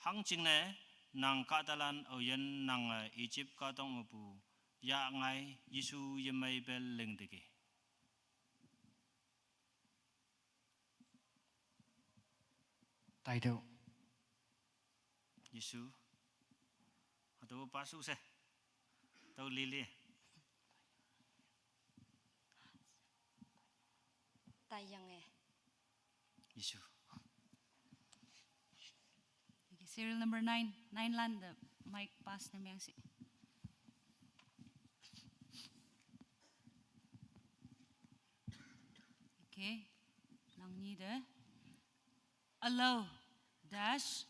Hang ching ne nang katalan oyen nang Egypt katong mapu ya ngai. Yesu yemai pe lingdiki. Tài đâu. Yesu. Atau pasu se. Tau lili. 다양해 Yesu. Okay, serial number 9. 9 land the mic pass na meng si. Okay. Nang ni de. Allow dash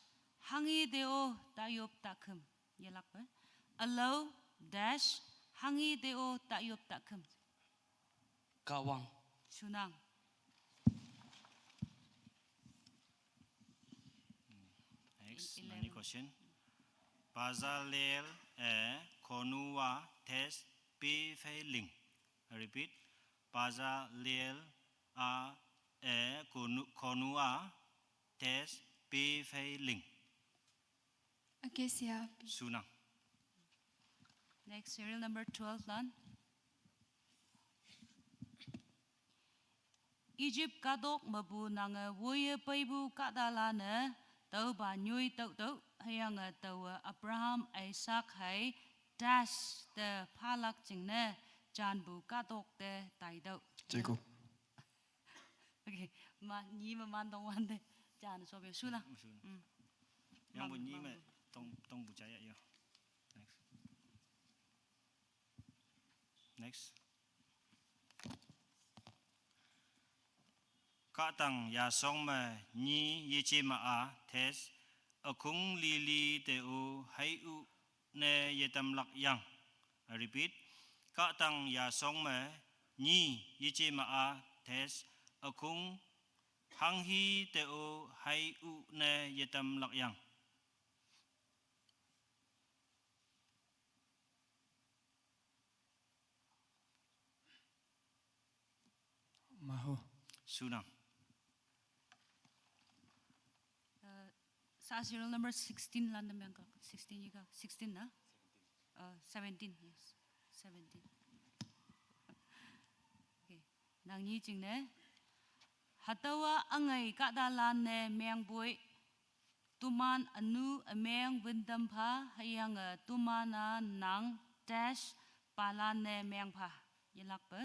hangi deo tayop takum. Yelak ba? Allow dash hangi deo tayop takum. Kawang. Sunang. Next, 11. many question. Bazalel konua test p failing. I repeat. Bazalel konua test p failing. 아게시아 Sunang. Next, serial number 12 lan. Egypt kadok mabu nanga woye paibu kadalana tau ba nyui tau tau hayang tau Abraham Isaac hai dash the palak jingne janbu kadok de tai dau. 제곱. Okay, ma ni ma man dong wan de jan so be suna. Yang Mang- bunyi mang- me tong percaya ya. Next. Next. Katang ya song me ni ye chi ma a test akung li li te u hai u ne ye tam lak yang. I repeat. Katang ya song me ni ye chi ma a test akung hang hi te u hai u ne ye tam lak yang. Mahu. Sunang. Sa serial number 16 lan dem yang 16 juga 16 na 17 yes 17 Nang nhi ching ne. Hatawa angai kada lan ne meng bui. Tuman anu ameng windam pha hayang tumana nang dash palan ne meng pha. Yelak pe.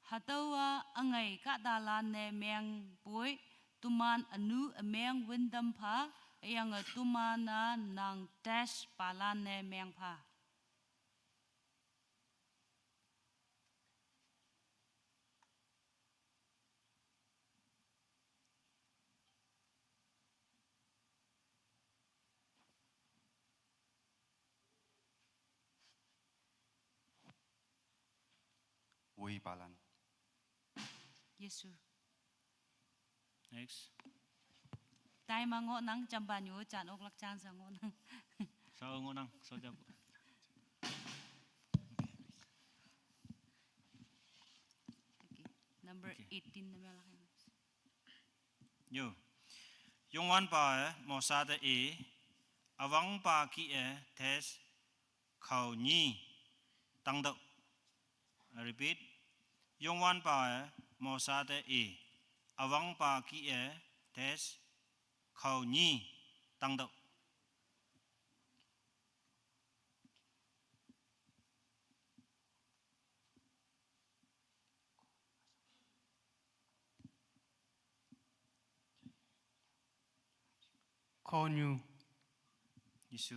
Hatawa angai kada lan ne meng bui. Tuman anu ameng windam pha hayang tumana nang dash palan ne meng pha. Wui palan. Yesu. Next. Tai ma ngo nang chamba nyu chan ok lak chan sa ngo nang. Sao ngonang, sao jab. Number 18 na malaki. Yo. Yung wan pa mo sa de awang pa ki test khao nhi tăng đậu. I repeat. Yung wan pa mo sa de awang pa ki test khao nhi tăng đậu. Konyu. Yesu.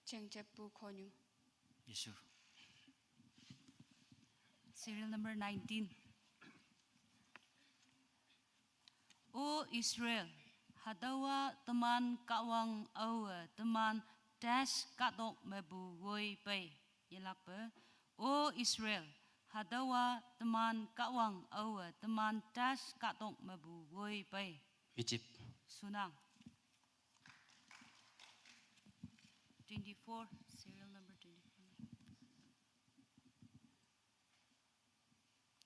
Cheng Chepu Konyu. Yesu. Serial number 19. O Israel, hadawa teman kawang awa teman dash katok mebu woi pay. Yelak pe. O Israel, hadawa teman kawang awa teman dash katok mebu woi pay. Egypt. Sunang. 24, serial number 24.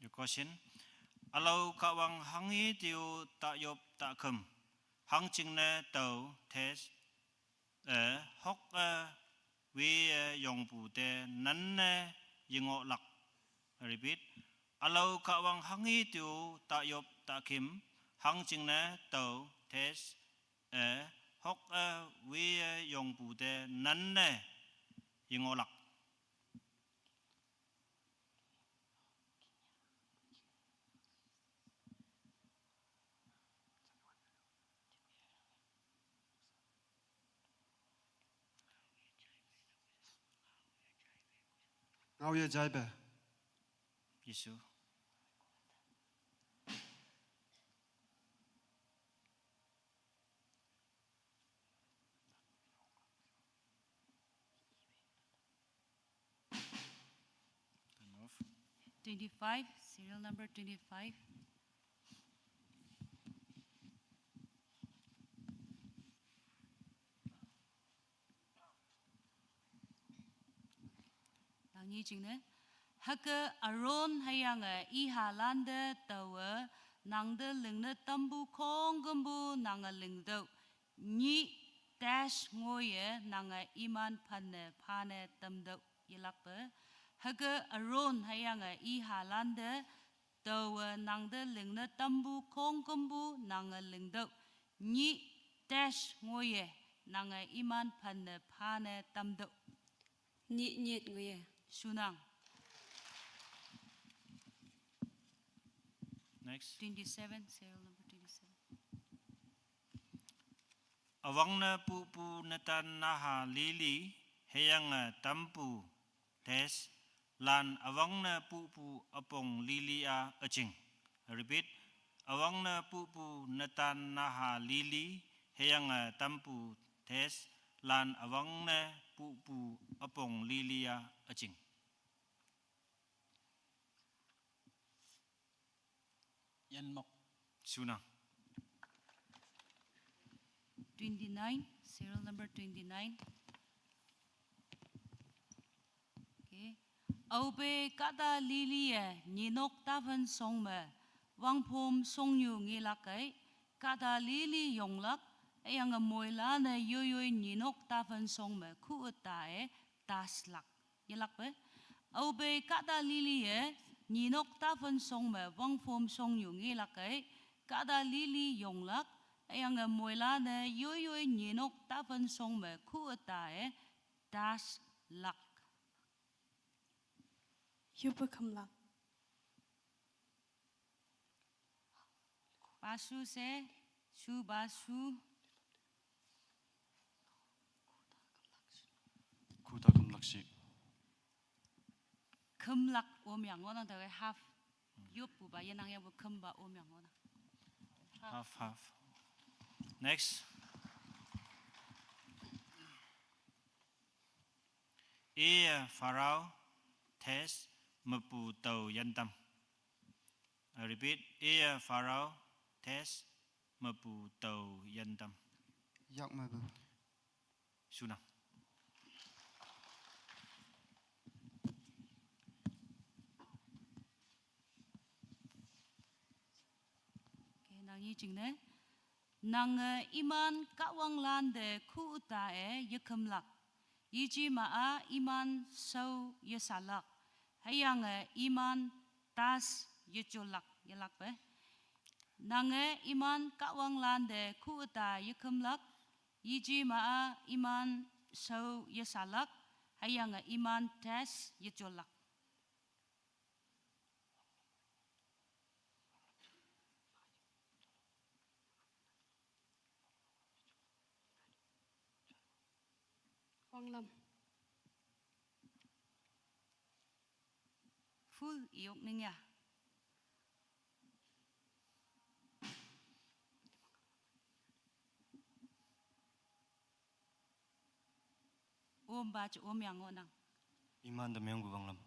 Your question. Alau kawang hangi tiu tak yop tak kem. Hang ching ne tau test hok we yong pu te nan ne yingo lak. I repeat. Alau kawang hangi tiu tak yop tak kem. Hang ching ne tau test hok we yong pu te nan ne yingo lak. Ngau ye jai be. Yesu. Turn off. 25, serial number 25. Nang nhi ching ne. Haka Aaron hayang I halande tawa nang de ling ne tambu kong gumbu nang ling do. Nyi dash ngoye nang iman panne pane tamdo yelak pe. Haka Aaron hayang I halande tawa nang de ling ne tambu kong gumbu nang ling do. Nyi dash ngoye nang iman panne pane tamdo. Nhị nhiệt người. Sunang. Next. 27, serial number 27. Awang na pupu natan naha lili heyang tampu tes lan awang na pupu apong lili a aching. I repeat. Awang na pupu natan naha lili heyang tampu tes lan awang na pupu apong lili a aching. Yan mok. Sunang. 29, serial number 29. Okay. Aube kata lili ninok tavan song me wang pom song yu ngi lakai kata lili yong lak yang ngồi lá này yoi nhị nóc ta phân song mà khu ta das lak yelak be au be kada lili nhị nóc ta phân song mà vang phom song yung yelak kada lili yong lak yang ngồi lá này yoi nhị nóc ta phân song mà khu ta das lak Yupa kamlak. Basu se su basu Kuta kamlakshi. 금락 오명원은 더 half 옆부바 연항에 뭐 금바 오명원 Half. Next. Pharaoh test mapu tàu yan tâm. I repeat. Pharaoh test mapu tàu yan tâm. Yak ma bu. Sunang. nang chừng đấy nang iman kawang lan de khu ta yakum lak yiji ma iman sau yasalak hayang iman tas yacholak yalak be nang iman kawang lan de khu ta yakum lak yiji ma iman sau yasalak hayang iman tas yacholak Quang Lâm. full iok ningya ba chu yang nang Iman da Myang Bu Quang Lâm.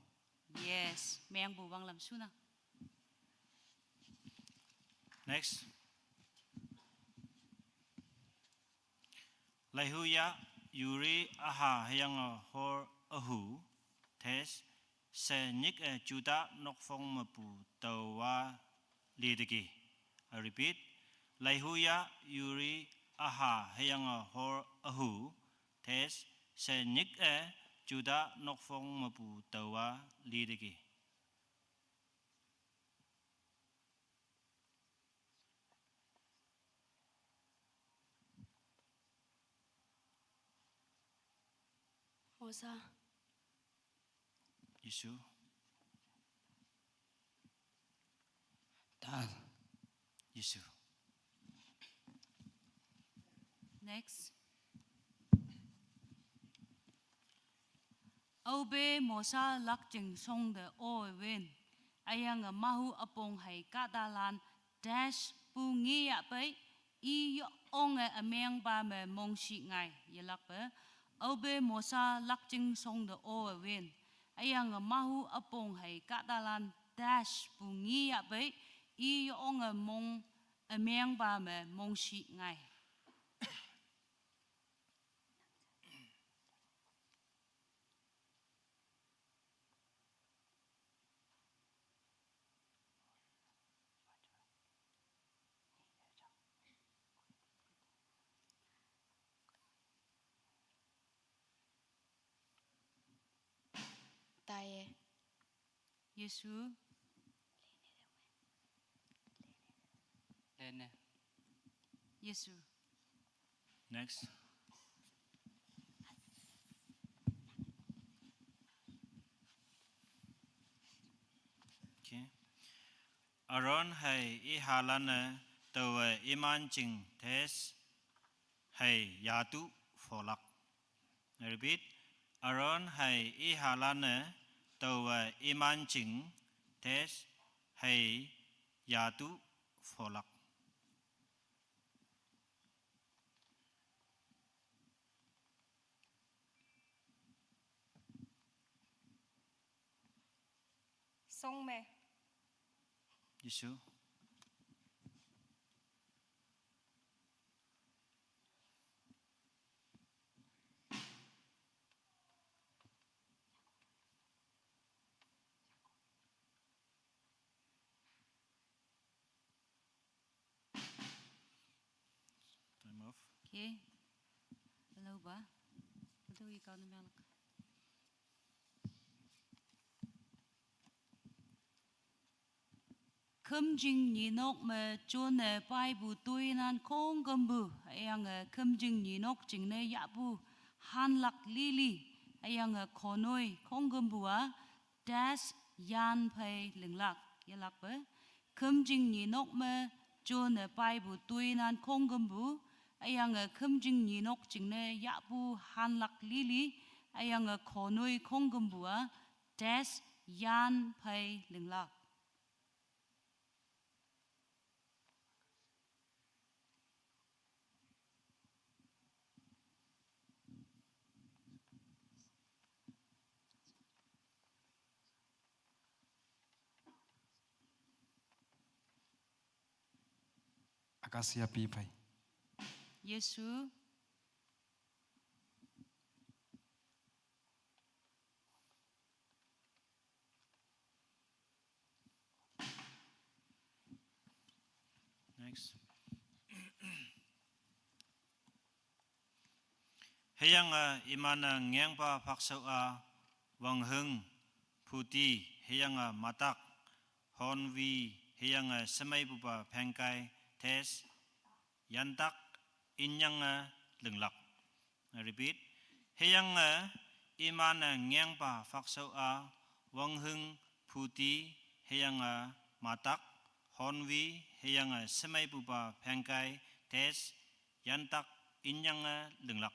yes meng bu wang lam su nang Next. Laihuya yuri aha hayang hor ahu test se nik juda nok phong mapu tawa lidigi. I repeat. Laihuya yuri aha hayang hor ahu test se nik juda nok phong mapu tawa lidigi. Mosa. Isu. Tal. Isu. next Obe mosa lak jing song de o win ayang mahu apong hai kadalan dash pungi ya pai I ong ameng ba me mong shi ngai yelak pe Obe mosa lak jing song de o win ayang mahu apong hai kadalan dash pungi ya pai I ong mong ameng ba me mong shi ngai Taye. Yesu Lene. Yesu Next. Okay. Aaron hay ihalan tawa iman jing test hay yatu folak. I repeat. Aaron hay ihalan tawa iman jing test hay yatu folak. Song me. Yesu. Time off. Okay. Hello ba? Betul ikaw na melak. Khâm trình nhị nốc mà cho nè bài bù tôi nan không gầm bù ayang khâm trình nhị nốc chính nè dạ bù han lạc li li ayang khó nôi không gầm bù á dash yan phai lưng lạc ya lạc bơ khâm trình nhị nốc mà cho nè bài bù tôi nan không gầm bù ayang khâm trình nhị nốc chính nè dạ bù han lạc li li ayang khó nôi không gầm bù á dash yan phai lưng lạc. Akasia pi pai. Yesu Next. Heyang imana ngang pa paksau wang heng puti heyang matak hon vi heyang semai bupa pengkai tes yantak inyang lenglak. I repeat. Heyang imana ngang pa paksau wang heng puti heyang matak honvi heyang semai bupa pengkai tes yantak inyang lenglak.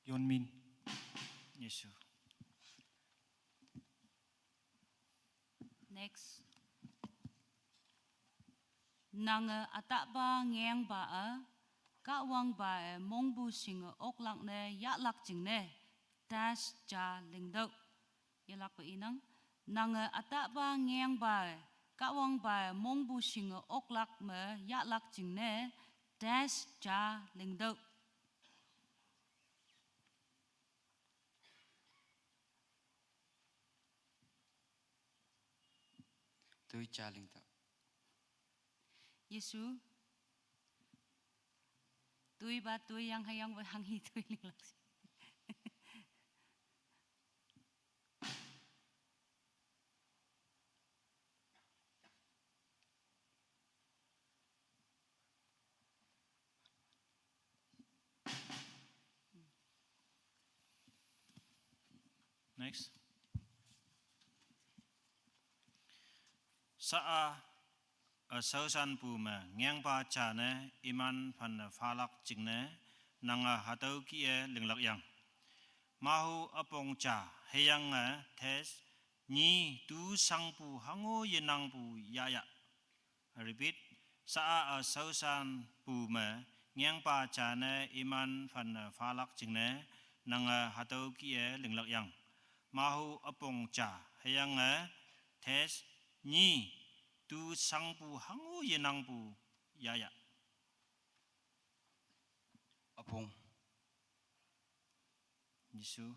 Yon Min. Yesu. next. Nang atak ba ngang ba ka wang ba mong bu sing ok lak ne ya lak jing ne dash ja ling do ya lak ba inang nang atak ba ngang ba ka wang ba mong bu sing ok lak me ya lak jing ne dash ja ling do. Tôi cha linh tạo. Yesu tui ba tui yang hayang ba hang hi tui ling lak. Next. Sa sausan pu ma ngang pa cha ne iman phan phalak jing ne nanga hatau ki linglak yang mahu apong cha heyang tes ni tu sang pu hango yenang pu ya ya. I repeat. Sa sausan pu ma ngang pa cha ne iman phan phalak jing ne nanga hatau ki linglak yang mahu apong cha heyang tes ni tu sang pu hango yenang pu ya ya. Apong. Yesu.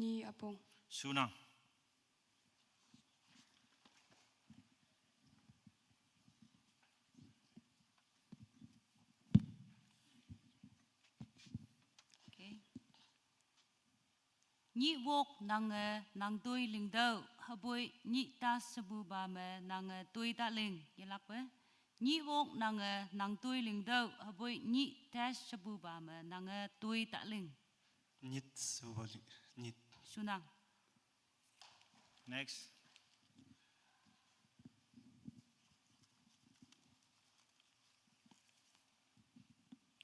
Ni apong. Sunang. Okay. Nhị vok nang tui ling do haboi nhị ta sabu ba me nang tui ta ling yelak ba nhị vok nang tui ling do haboi nhị ta sabu ba me nang tui ta ling. Nit subali. Nit. Sunang. Next.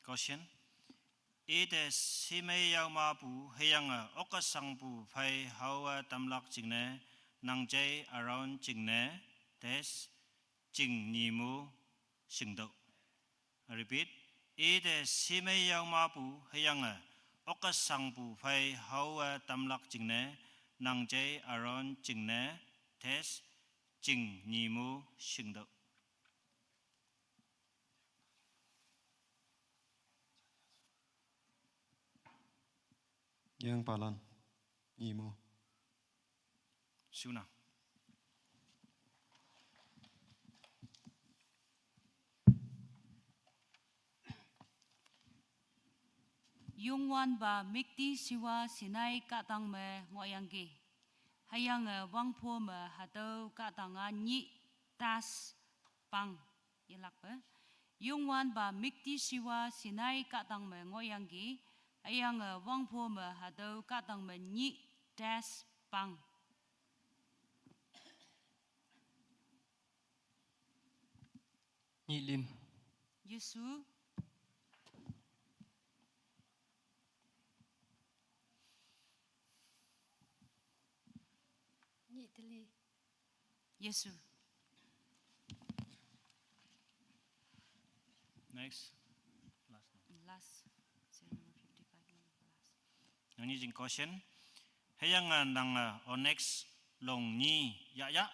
question. Ite sime yau ma pu heyang oka sang pu phai hawa tamlak jingne nang jay around jingne tes jing ni mu sing do. I repeat. Ite sime yau ma pu heyang oka sang pu phai hawa tamlak jingne nang jay around jingne tes jing ni mu sing do. Yang palan. Imo. Suna. Yungwan ba mikti siwa sinai katang me ngoyanggi. Hayang wangpo me hatau katanga nyi tas pang yelak ba. Yungwan ba mikti siwa sinai katang me ngoyanggi. Hayang wangpo me hatau katang me nyi tas pang. Nhị lim. Yesu. Nhị tili. Yesu. Next. Last. 055. Yang ni caution. Heyang nang onex long ni ya ya.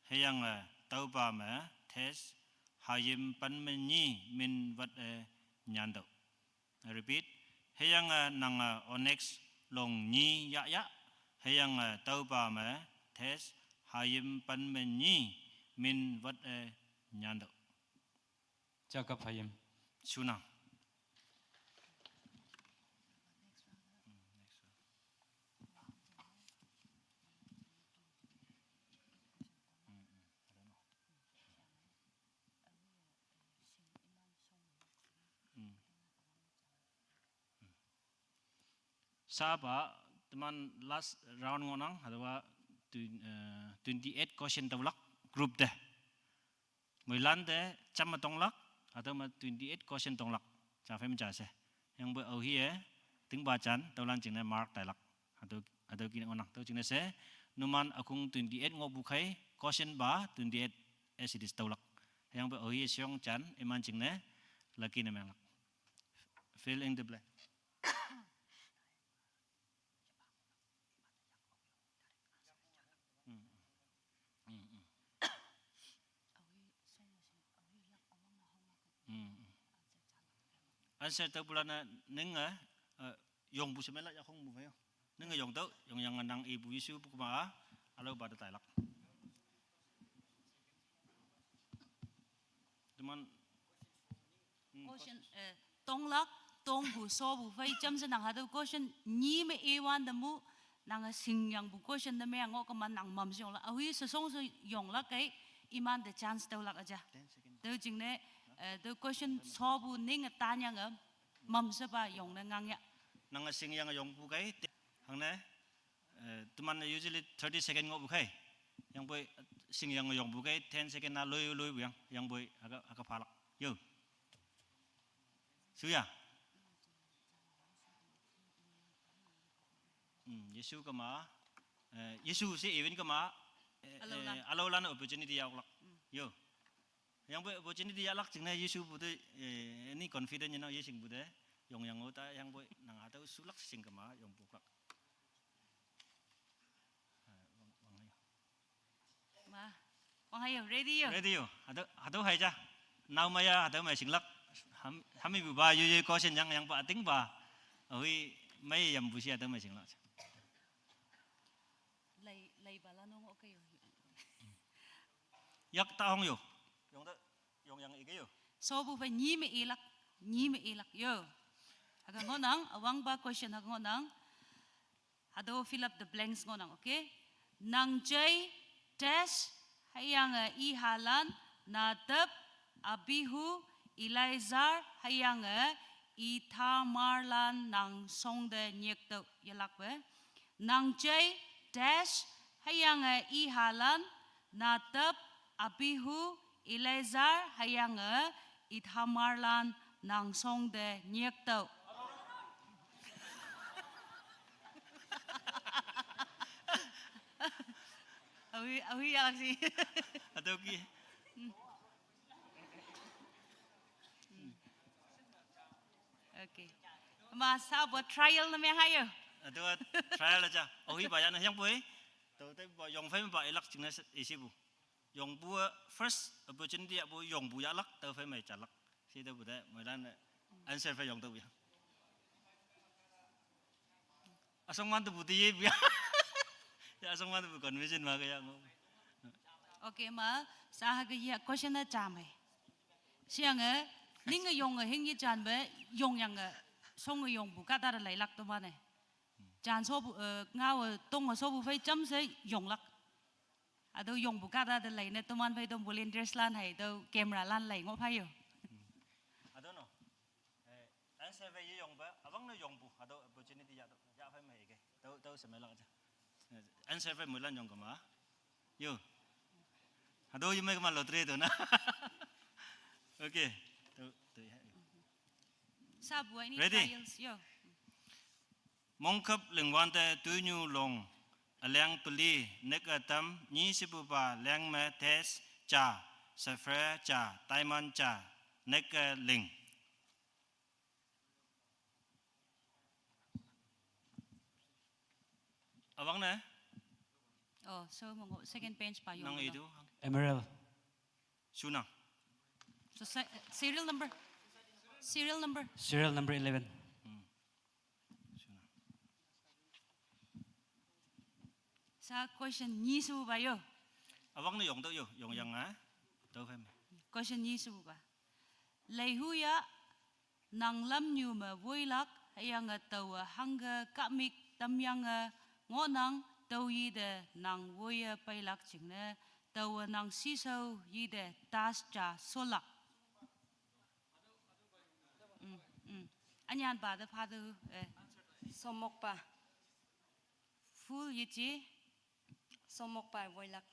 Heyang tau ba me test hayim pan men ni min wat nyando. I repeat. Heyang nang onex long ni ya ya. Heyang tau ba me test hayim pan men ni min wat nyando. Jacob hayim. Suna. Saba teman last round ngonang adalah 28 question tawlak group deh. Mulan deh cam tonglak atau 28 question tonglak. Café mencase. Yang berauhi ting bacaan tawlan cina mark talak atau kini ngonang. Tahu cina se numan akung 28 ngobukai question ba 28 esidis tawlak. Yang berauhi siang can iman cina lagi nemelak. Fill in the blank. Answer tu bulan nenga yong bu semelak ya kong bu fayo. Nenga yong tu yong yang nang ibu Yesu bu kuma alau pada talak. Teman Question tonglak tongbu so bu fai jam se nang hadu question ni me ewan demu nang sing yang bu question demu yang ngok keman nang mam siong la ahui sesong so yong la kai iman the chance tau lak aja. Tau jing ne the question so bu ning tanya ngam mam se ba yong na ngang ya. nang sing yang yong bu kai hang ne teman usually 30 second ngok bu kai. Yang boy sing yang yong bu kai 10 second na loy bu yang boy agak palak. Yo. Suya. Yesu kama Yesu si even kama alaulan opportunity yaulak. Yo. Yang boy opportunity yaulak cingna Yesu bude ini confident you know Yesu bude yang uta yang boy nang atau sulak sing kama yang buklak. Ma, wang hayo ready yo. Ready yo. Atau hai ja. Now maya atau mai singlak. Hami bu ba yu question yang pa ting ba. Oi mai yam bu sia atau mai singlak. Lay bala nong okay yo. Yak ta hong yo. Yung yang ige yo. So bu fa ni me ilak yo. Aga ngonang awang ba question aga ngonang. Hado fill up the blanks ngonang, okay? Nang jay test hayang ihalan natep abihu Elizar hayang itamarlan nang songde nyekto yalak be. Nang jay dash hayang ihalan natep abihu Elizar hayang itamarlan nàng song de nhiệt tàu. Awi Alexi. Atau ki. Okay. Mà sao buat trial na may hayo? Atau trial aja. Ohi bayar na yang boleh. Tahu tapi yang faham pak elak cina isi bu. Yang buat first opportunity abu yang bu ya lak tahu faham macam lak. Si tahu buat macam answer faham yang tahu ya. Asal mana tu putih ya. Ya asal mana tu convention mah kaya. Okay mà sao cái gì question na chạm ấy. Siang ấy, những cái dùng hình như chán bê dùng yang xong cái dùng bù cát ra lấy lắc tụi bạn này. Chán số ngao tung ở số bù phải chấm sẽ dùng lắc. À đâu dùng bù cát ra lấy này tụi bạn phải tụi bù lên dress lan hay đâu camera lan lấy ngó phải không? I don't know. Answer về dùng bê, abang nó dùng bù, atau opportunity ya phải mấy cái. Tahu semai lak aja. Answer về mula dùng cái mà. Yo. Aduh, you make lottery tu na. Okay. Sao buat ini Ready? trials yo. Mongkap lengwan te tunyu long. Alang tuli nek atam ni sibupa lang me test cha safra cha taiman cha nek ling. Abang na? Oh, so mga second page pa yung. Nang itu. Emerald. Sunang. So serial number. Serial number. Serial number 11. Sa question ni su ba yo? Abang na yung to yo, yung yang ha. Tahu faham. Question ni su ba? Lei hu ya nang lam nyu ma vui lak yang tàu hanga kamik tam yang ngonang tàu yi de nang vui pai lak ching ne tàu nang si sau yi de tas cha solak. Anyan ba de pa de Somok pa. full yi chi Somok pa voi lak.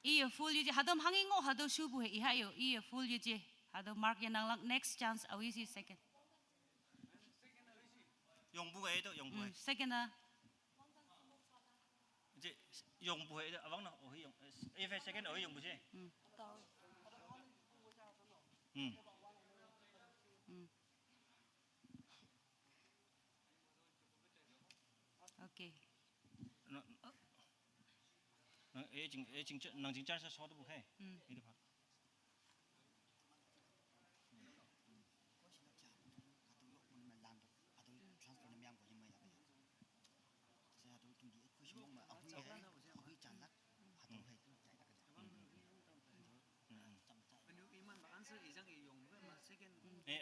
iya full yi chi hadam hanging ngo hado shubu he iha yo iya full yi chi hado mark yan nang lak next chance awi si second. Yung buhay itu, yung buhay. Second na Jadi yung buhay itu abang na ohi yung if second ohi yung buhay. okay. Nang jing jar sa so tu buhay. Itu pak.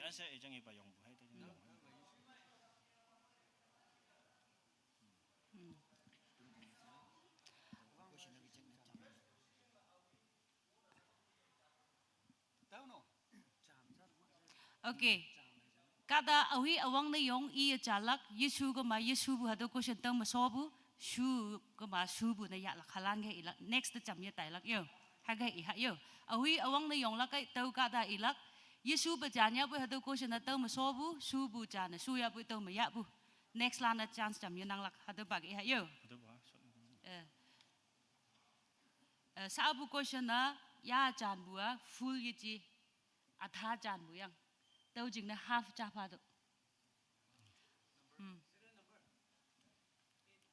Answer ejang iba yung buhay itu yung. Okay. Kada awi awang na yung iya jalak Yesu ko ma Yesu bu hado ko sentang masobu shu ko ma shu bu na ya lak halang ke ilak next ta cham ye tai lak yo haga iha yo awi awang na yung lak kai tau kada ilak Yesu ba janya bu hado ko sentang tau masobu shu bu jana shu ya bu tau ma ya bu next lana chance cham ye nang lak hado bag iha yo sa bu ko sena ya jan bu full ye ji atha jan bu yang tau jing na half chapa do.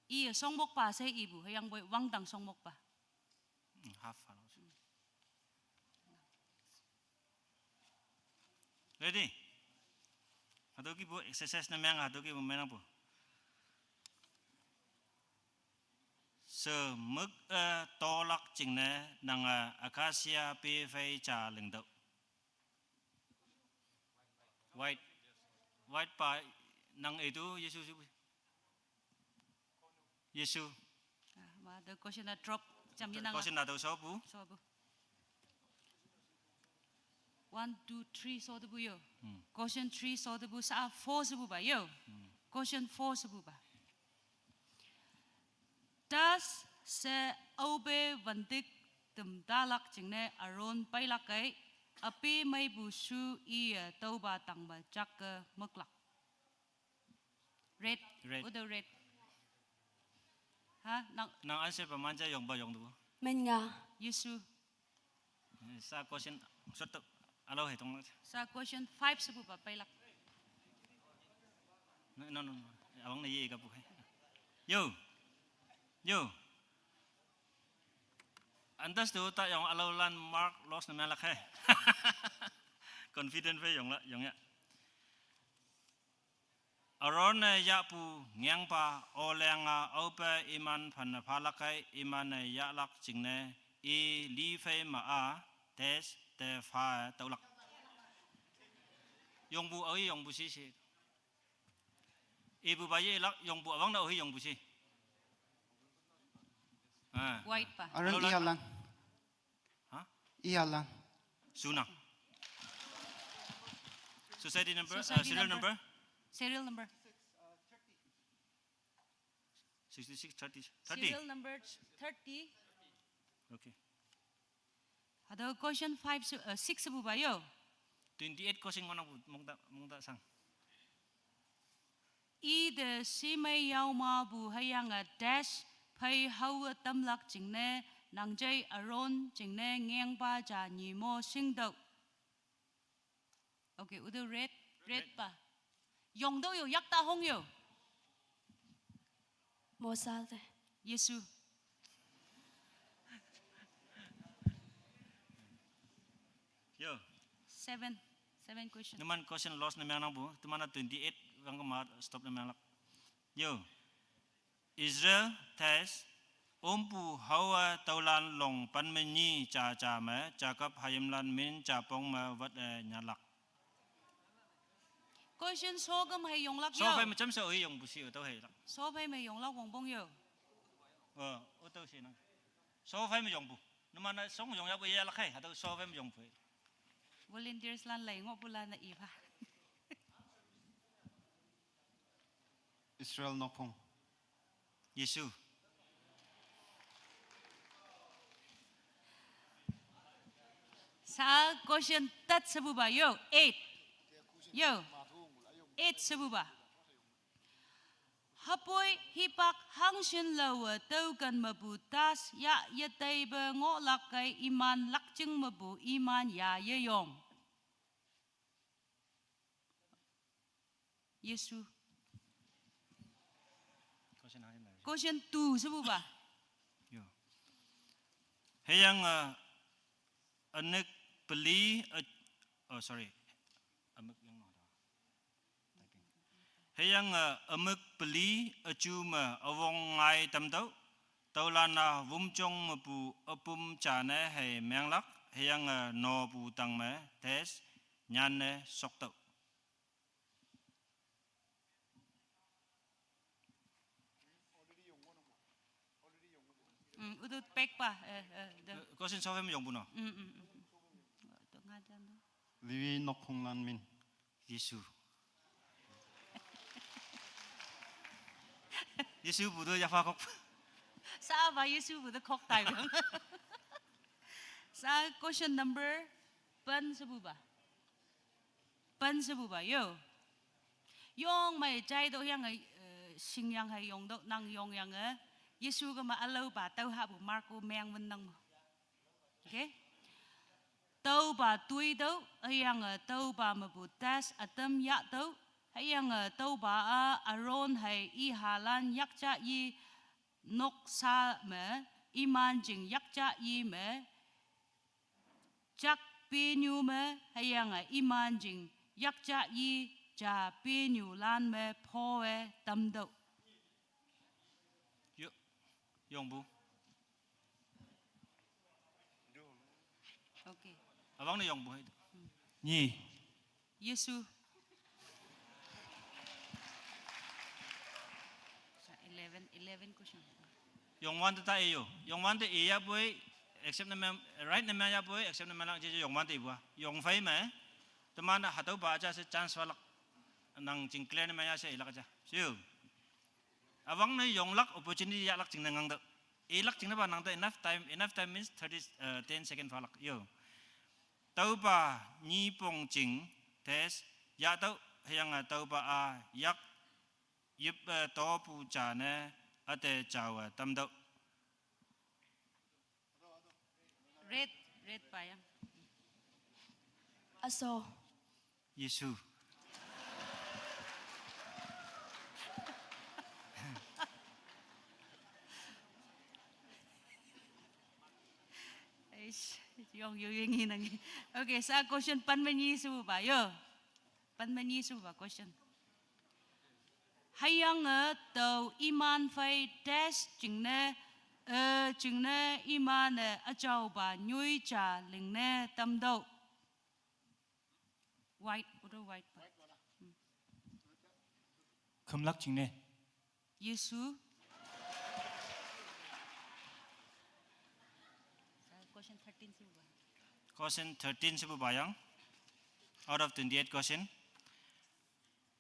Iya song mok pa say ibu yang boy wang dang song mok pa. Half. Ready? Ato ki bu exercise na mayang ato ki bu menang bu. Semuk tolak jing na nang akasia pi fei cha ling do. White pa nang itu Yesus Yesus. Ma the question na drop jam ye nang. Question na daw so bu. So bu. 1 2 3 so de bu yo. Question 3 so de bu sa 4 se bu ba yo. Question 4 se bu ba. Das se obe vandik tum dalak jingne aron pailakai api mai bu su I tau ba tang ba chak muklak. Red. Red. Udah red. Ha Nang answer pamanja yong ba yong du. Men nga. Yesu. Sa question sort alo hetong. Sa question 5 sebu ba pailak. No. Awang na ye ka po. Yo. Antas tu tak yang alaulan mark loss na malak hai. Confident fe yang ya. Aron ya pu ngang pa olenga opa iman phan phalakai iman ya lak jingne I li fe ma a tes te fa taulak. Yong bu oi yong bu si. Ibu bayi lak yong bu awang na oi yong bu si. White pa. Aron Alolan. ihalang. Ha? Ihalang. Sunang. Society number, Society serial number. number Serial number. 66 30. Serial number 30. Okay. Ada question 6 sebu ba yo. 28 ko sing mana mongda sang. I de si mai yau ma bu hayang dash pai hau tam lak jingne nang jai aron jingne ngeng ba ja ni mo sing do. Okay, udah red pa. Yong do yo yak ta hong yo. Mo sa te. Yesu. Yo. 7 question. Naman question loss na mana bu, tu mana 28 bang kemat stop na mana. Yo. Israel tes ompu hawa taulan long pan menyi cha me cakap hayamlan min capong me wat nyalak. Question so gam hay yong lak So yo. fai macam sa oi yong busi atau hai lak. So fai mai yong lak wong bong yo. Atau si nang. So fai me yong bu. Naman song yong ya bu ya lak hai atau so fai me yong bu. Volunteers lan lai ngo pula na iba. Israel Nopong. Yesu. Sa question tat sebu ba yo 8. Yo. 8 sebu ba. Hapoy hipak hangsin lawa tau kan mabutas ya yatay ba ngo lakay iman lakjeng mabu iman ya yayong. Yesu. Question 2 sebu ba. Yo. Hayang anak beli sorry. Amak yang mana? Hayang amak beli cuma awong ngai tam tau. Taulana vumchong mapu apum chane hay menglak. Hayang no pu tang me tes nyane sok tau. Udut pek pa. Question so fem yong buno. Liwi Nopong Lan Min. Yesu. Yesu budo ya fakok. Sa ba Yesu budo kok tayo. Sa question number pan sebu ba. Pan sebu ba yo. Yong mai chai do yang sing yang hay yong do nang yong yang Yesu ga ma alo ba tau ha bu Marco meng wen nang. Okay? Tau ba tui do yang tau ba ma bu tas atam ya do yang tau ba aron hay I halan yak cha yi nok sa me iman jing yak cha yi me chak pi nyu me yang iman jing yak cha yi cha pi nyu lan me po e tam do. Yong bu. Okay. Abang ni yong bu. Ni. Yesu. 11 question. Yong wan ta iyo. Yong wan ta iya boy except na right na ya boy except na lang jeje yong wan ta ibu. Yong fai me teman hatau ba aja se chance walak nang jingklen na ya se ilak aja. Siu. Abang na yong lak opportunity ya lak jing nang dak. Elak chính là bạn nang ta enough time means 10 second falak. Yo. Tau ba ni pong ching test ya tau yang tau ba a yak yip to pu cha ne ate chao tam dau. Red pa yang. Aso. Yesu. Yung nghi nang. Okay, sa question pan man Yesu ba yo. Pan man Yesu ba question. Hayang tàu iman phải test chừng nè iman ở châu bà nuôi trà linh nè tâm đâu. White, white. 금락 직내 Yesu. Question 13 sibu ba? Question 13 sibu bayang. Out of 28 question.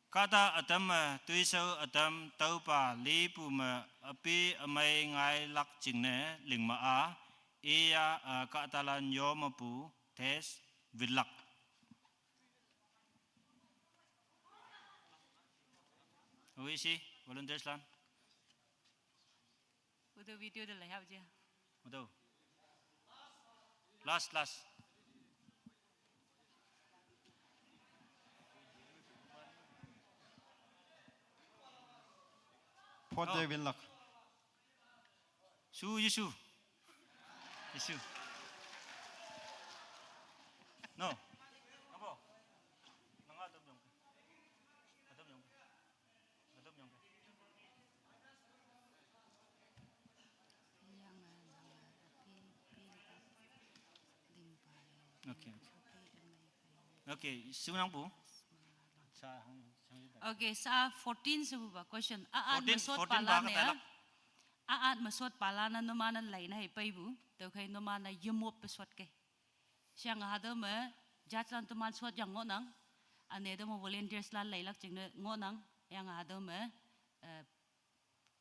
Kata atam tuiso atam tau pa li pu ma api amai ngai lak jingne ling ma a iya katalan yo ma pu test vilak. Who is he? Volunteers lan. Udah video dah lah je. Udah. Last. 포대 빌락 Yesu. No. Apa? Nang adam yang. Okay, sunang po. Okay, sa 14 sibu ba question. Aat 14 masot 14 pala bakit na. alak? Aat masot pala na numanan lay na ipay bu. Tau kay numana yumop peswat kay. Siya nga hado ma jatlan tuman swat yang ngonang. Ane do mo volunteers lan lay lak jing ngonang. Yang hado ma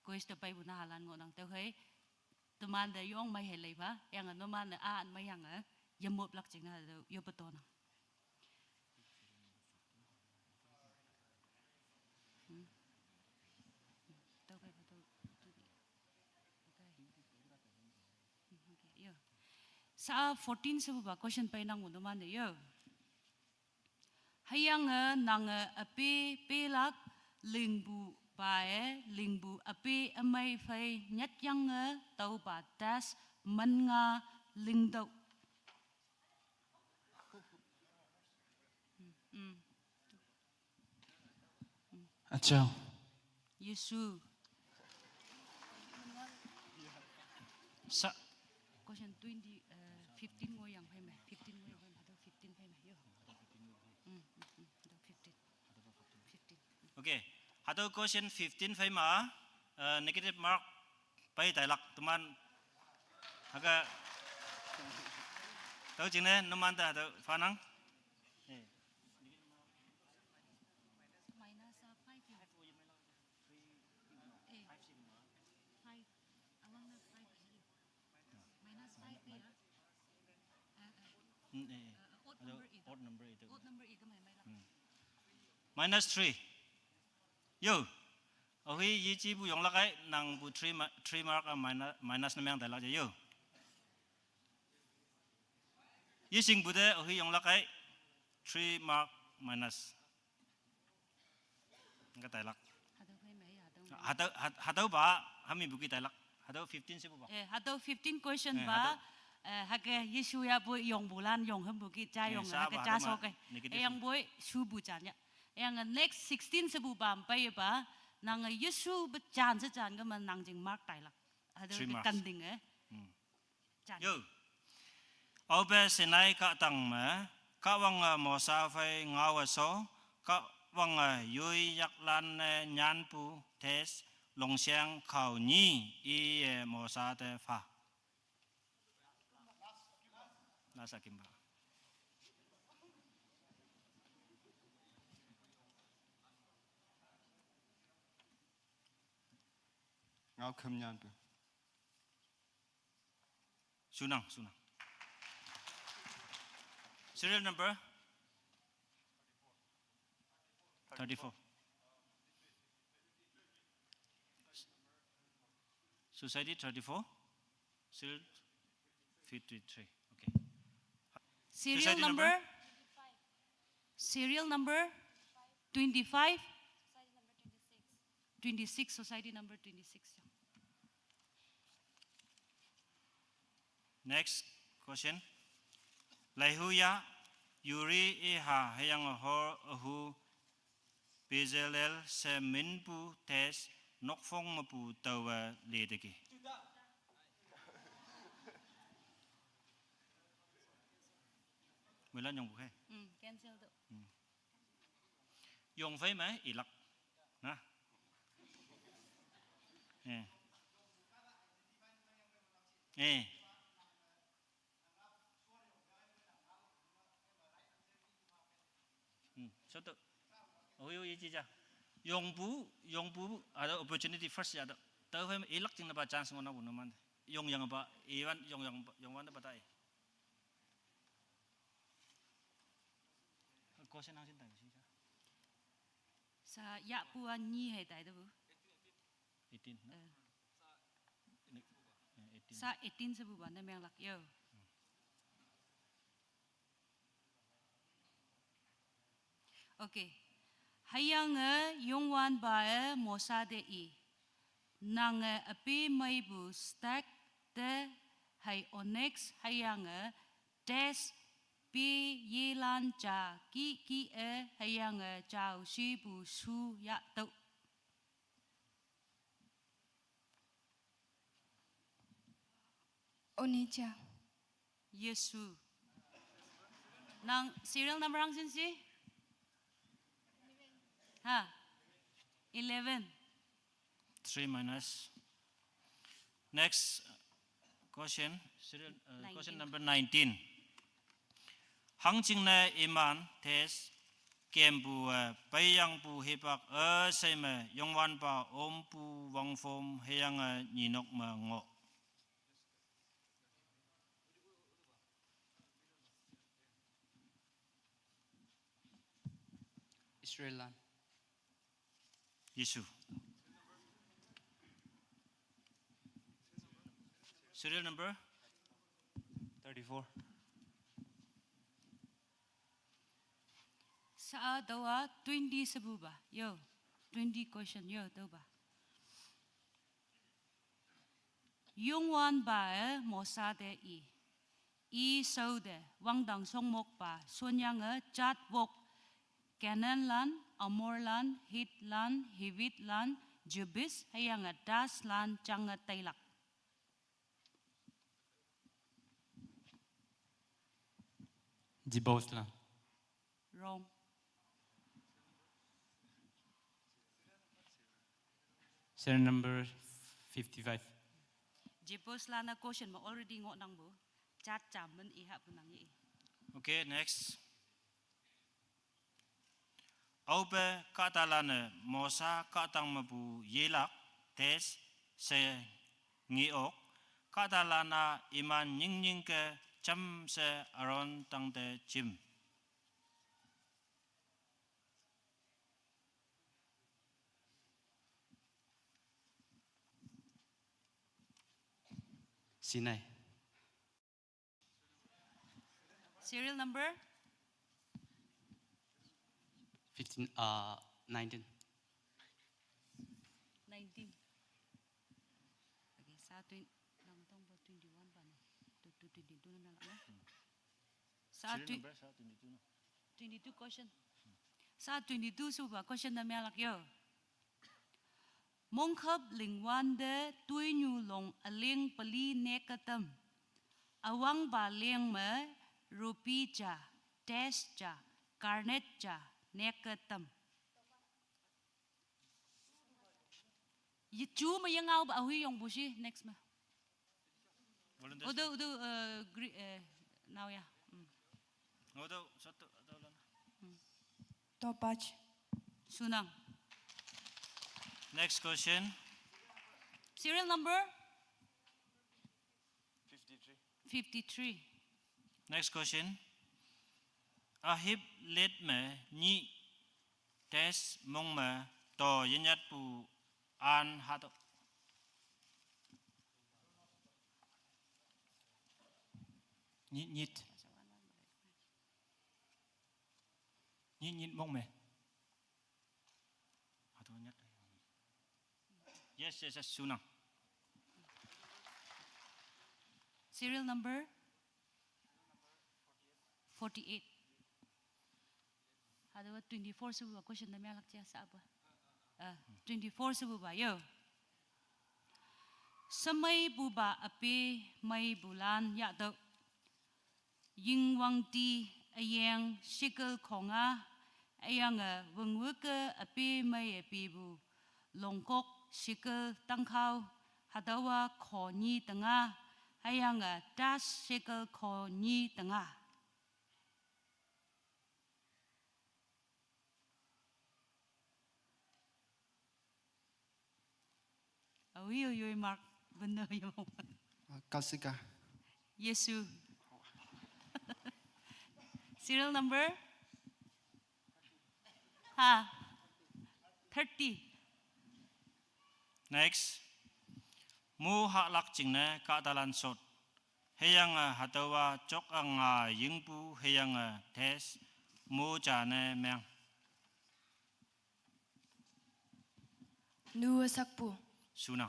kuis to pay bu na halan ngonang. Tau kay tuman da yung may helay ba. Yang numana aat may yang yumop lak jing na yupatona. Sa 14 sabu ba question pa nang mo man yo. Hayang nang api pelak lingbu bae lingbu api amai phai nyat yang tau ba das man nga lingdau. 아짜 Yesu. Sa Question 20 15 ngo yang phai mai 15 ngo yang phai ma 15 phai mai yo. 15. Okay. Hado question 15 phai ma negative mark pai tai lak tuman aga tau jing ne numan da hado fanang. Minus 5 yo. Awang na 5 minus 5 ya. Odd number itu. Odd number itu mai mai lah. Minus 3. Yo. Ohi yi chi bu yong lakai nang bu 3 mark minus na yang tai lak je yo. Yi sing bu de ohi yong lakai 3 mark minus. Enggak tai lak. Hado phai mai hado. Hado ba kami buki tai lak. Hado 15 sibu ba. Hado 15 question ba. Hake Yesu ya bu yong bulan yong hem buki cha yong hake cha so ke. Yang boy su bu chan ya. Yang next 16 sebu ba pai ba nang Yesu bu chan se chan ga man nang jing mark tai lak. Hado kan ding Yo. Obe senai ka tang ma ka wang mo sa phai ngaw so ka wang yui yak lan nyan pu tes long xiang khao ni i mo sa te fa. Nasa kimba. ngao 금년도 Sunang. Serial number 34. Society 34. Serial 53. Okay. Serial Society number? number? Serial number 25? 26, society number 26. Next question. Laihuya yuri iha hayang hor ahu bezelel se minpu tes nokfong mapu tawa ledeki. Mulan yung buhay. Cancel to. Yung phải mấy ilak. Na. Satu. Oh iya iya. Yung bu ada opportunity first ya ada. Tahu phải ilak ting na ba chance ngona bu naman. Yung yang ba iwan yung wan ba tai. Question ang sinta sih. Sa ya puan nyi hay tai bu. 18. Sa 18 sa bu ba na meng lak yo. Okay. Hayang yongwan ba mo sa de I. Nang api mai bu stack de hay onyx hayang des pi yelan cha ki hayang chao shi bu su ya to. Onija. Yesu. Nang serial number ang sinsi? Ha? 11. 3 minus. Next question. Question number 19. Hang ching na iman tes kem bu bayang bu hepak say me yong wan pa om pu wang fom heyang ninok ma ngo. Israel land. Yesu. Serial number 34. Sa dawa 20 sabu ba? Yo. 20 question yo daw ba? Yung wan ba mo sa de I so de wang dang song mok pa sunyang chat wok Canon lan Amor lan Hit lan Hivit lan Jubis hayang das lan chang tailak. Jibos land. Wrong. Serial number 55. Jibos lan na question mo already ngot nang bu. Chat chamen iha punang I. Okay, next. Aupe katalane mosa katang mabu yelak tes se ngiok katalana iman nying ke cham se aron tang te chim. Sinai. Serial number 19. 19. Okay, sa 20 lang tong 21 ba ni? 22 na lang. Sa 22 question. Sa 22 suba question na melak yo. Mong khap lingwan de tui nyu long aling pali nekatam. Awang ba leng me rupi cha, tes cha, karnet cha, nekatam. Chú mà yang ngau ba huy yong bushi next ma. Udo now ya. Udo satu atau lan. Topach. Sunang. Next question. Serial number 53. 53. Next question. Ahib let me ni test mong me to yenyat pu an hato. Nhít mong me. Yes, Sunang. Serial number 48. Ada 24 sebuah question na may alak siya sa apa. 24 sebuah yo. Sa may buba api may bulan ya daw. Ying wang ti ayang shikal konga ayang wengweke api may api bu longkok shikal tangkau hadawa konyi tengah ayang das shikal konyi tengah. Oi Mark benar yo. Kasika. Yesu. Serial number 30. Next. Mu hak lak ching ne ka dalan sot. Heyang hatawa chok ang yingpu heyang tes mu cha ne meng. Nua sakpu. Sunang.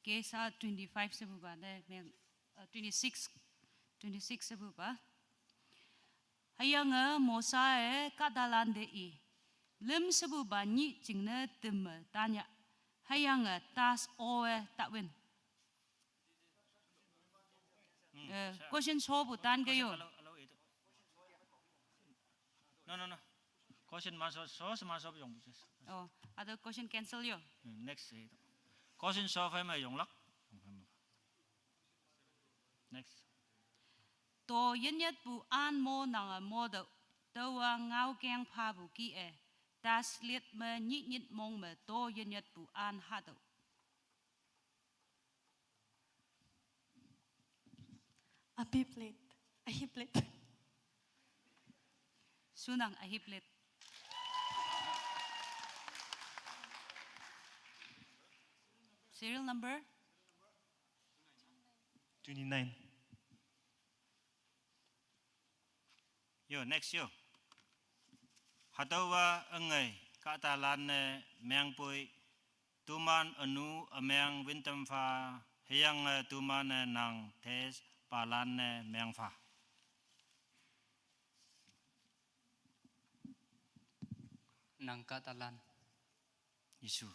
Okay, sa 25 sebuah deh, 26 sebuah. Hayang mosa kadalan dei. Lem sebuah ni cingna tem tanya. Hayang tas tak win. Question sobu tan kayo. No. Question masuk masuk yung. Oh, ada question cancel yo. Next. Question so phải mà dùng lắc. Next. To yen yat bu an mo nang mo do wa ngao keng pa bu ki das liet me nyit mong me to yen yat bu an ha do. Ahiblet. Sunang ahiblet. Serial number 29. Yo, next yo. Hatawa engai katalan meang pui tuman anu ameang wintam fa heyang tuman nang tes palan meang fa. Nang Catalan. Isu.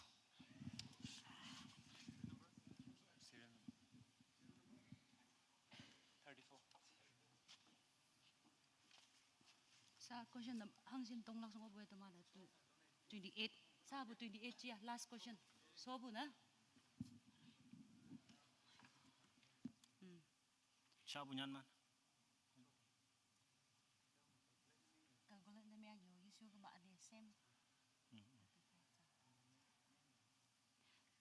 Sa question hang sin tong langsung obo ito mana 28. Sa bu 28 ya last question. So bu na. Siya bunyan man. Kagulat na may agyo Yesu ka ba ade sem.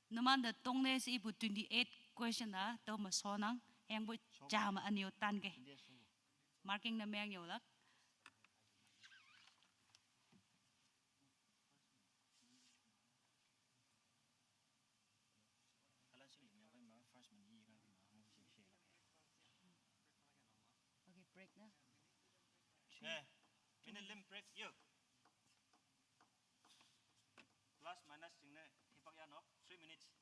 Naman da tong ne si ibu 28 question na to masonang yang bu jama anyo tan ke. Marking na may agyo lak. Okay, break na. Minute lim break yo. Plus minus jingna hipak ya nok 3 minutes.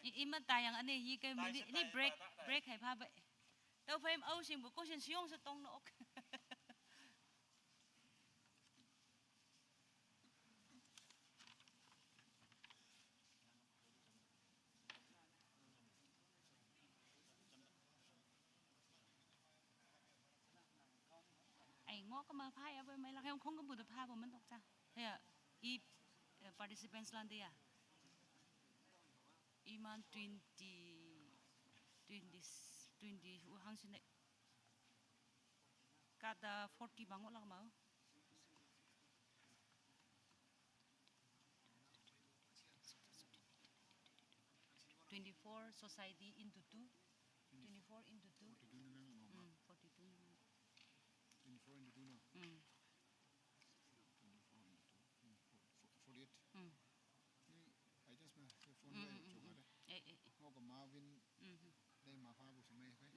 Ima tayang ane hi kay ni break hay pa ba. Tao fa im au sing bu ko sin siong sa tong nok. ngõ có mà phai ở mấy là không có bù được phai của mình đọc ra thế à i participants lan đi à iman 20 hang sini kada 40 bango lang mau 24 society into 2 24 into 2 42 24 into 2 no. 48. I just ma phone way chuka da. Ngo ko Marvin. Dai ma fa bu samai kai.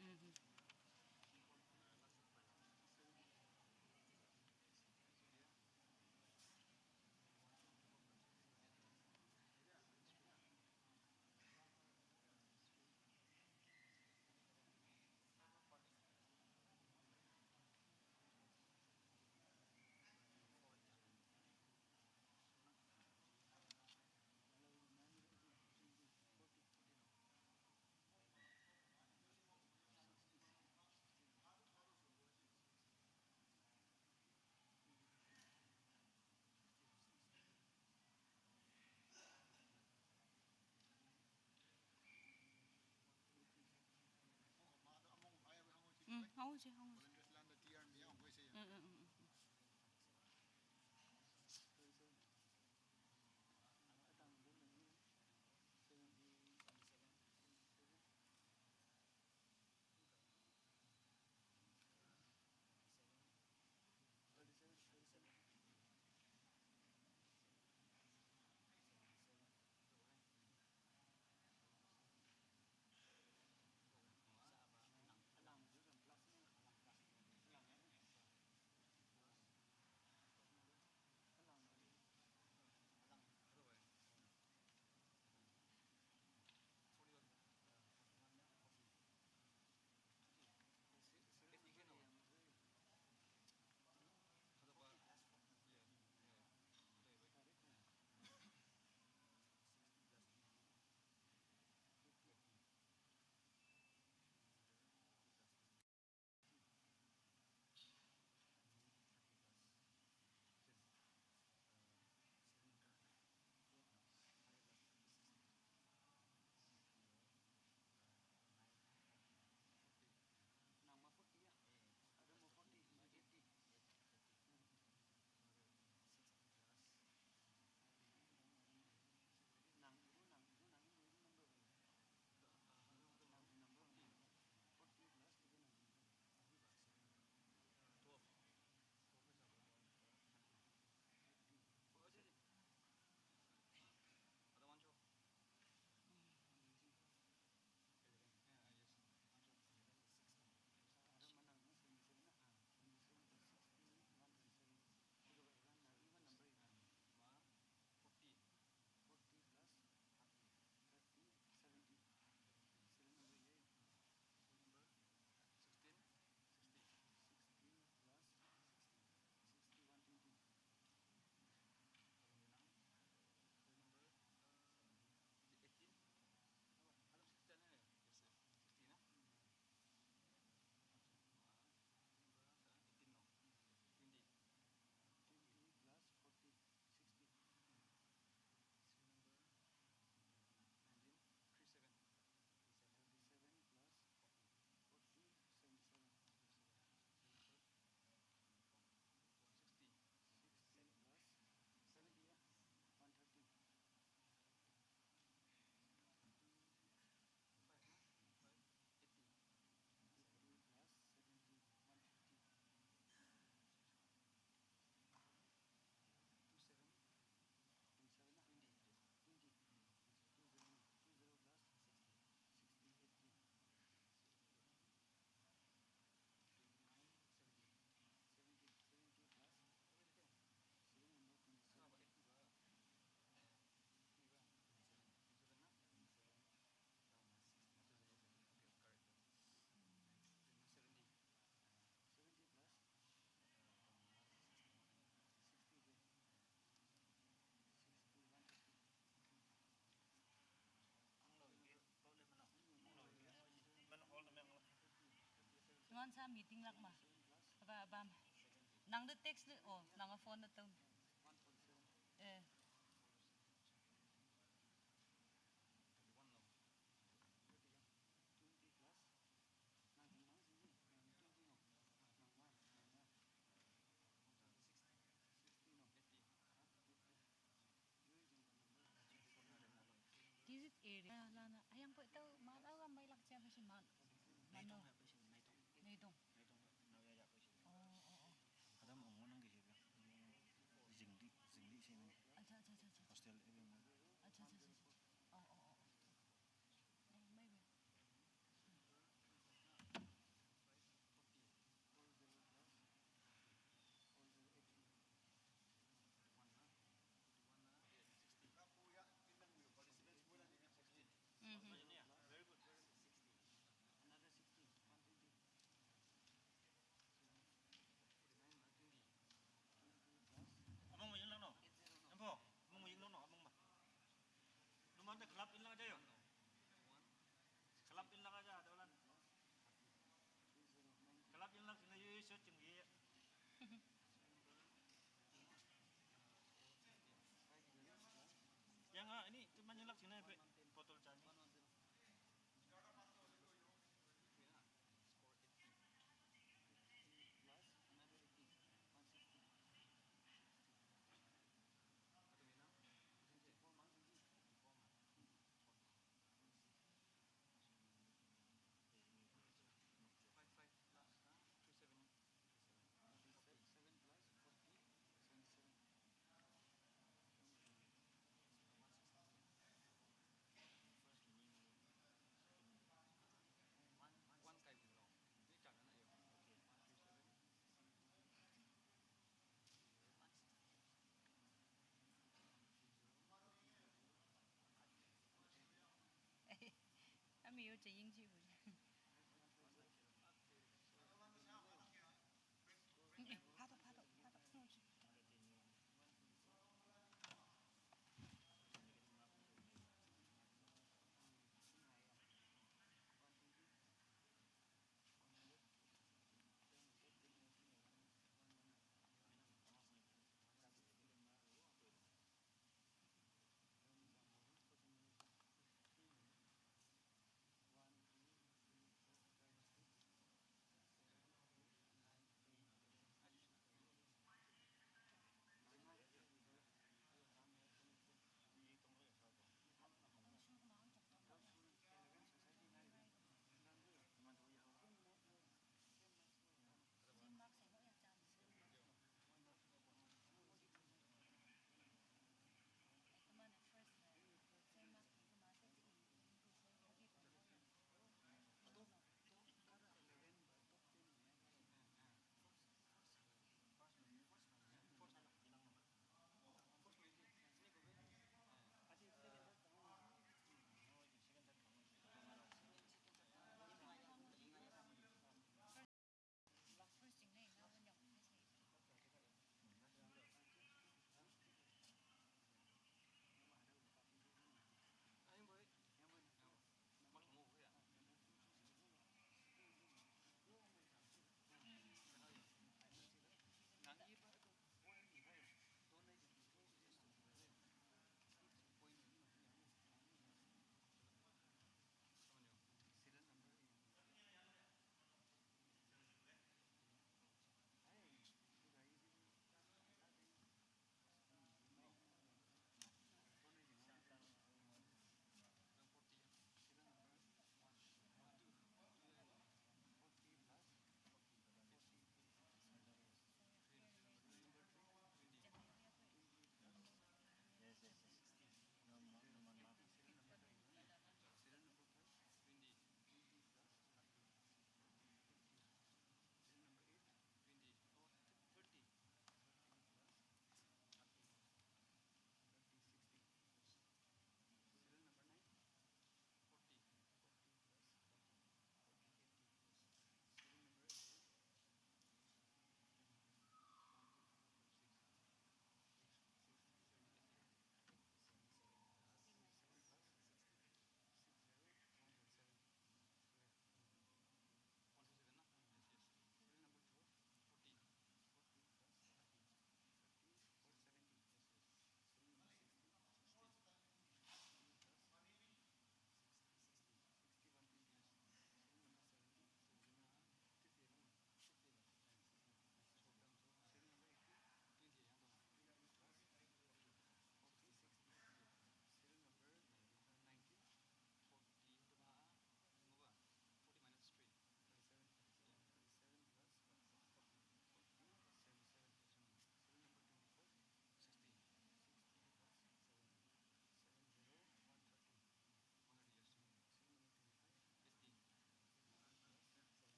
không chứ không ngon sa meeting lak ma ba bam nang de text de oh nang a phone na to. This is area lana ayang po ito malawa may laksa ba si man mano nei dong Adam ang unang gisip zingdi sini acha hostel ini acha oh maybe Abang mau lang no. Ambo, abang mau lang no, abang ba. Luman ta club in lang aja yo. Club in lang aja, dawalan. Club in lang sina yu shot jeung ieu. Yang ini cuma nyelak sini botol cani. Kami yo chỉ ying chi bu. 파도.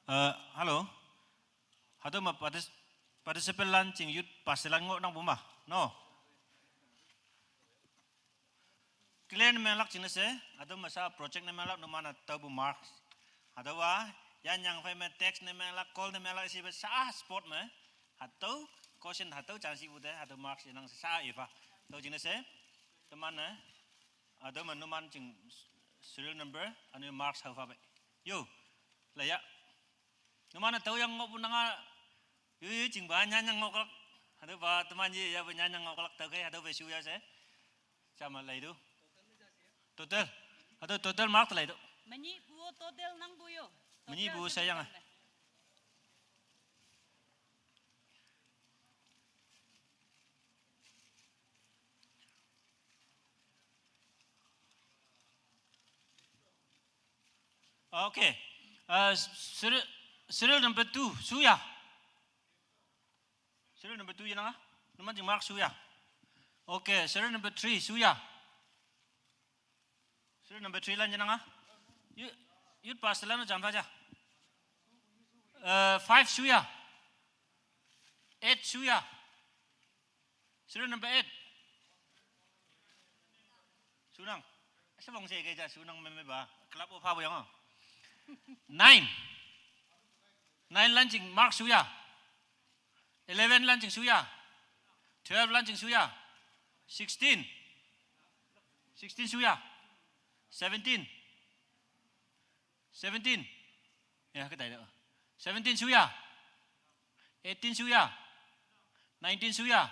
Halo. Hado ma participant lan ching yut paselan ngo nang buma. No. Clear na melak ching se. Hado masa project na melak no mana tabu marks. Hado wa yan yang fai me text na melak call na melak si sa sport me. Hado question hado chansi bude hado marks yang sa ifa. Tau ching se. Teman na. Hado man no man ching serial number anu marks hafa ba. Yo. Layak. No mana tahu yang ngop nanga yu ching ba nya ngok lak hado ba teman ji ya ba nya ngok lak tahu ke hado be su ya se sama lai tu total hado total mark lai tu Menyi buo total nang buyo. menyi bu sayang ah okay serial number 2 suya serial number 2 yang ah nama jeng mark suya okay serial number 3 suya serial number 3 lan yang ah yut pas lan jam saja 5 suya 8 suya serial number 8 sunang sebang saya kerja sunang memeba kelap apa yang ah 9 launching mark suya 11 launching suya 12 launching suya 16 suya 17 ya kita ada 17 suya 18 suya 19 suya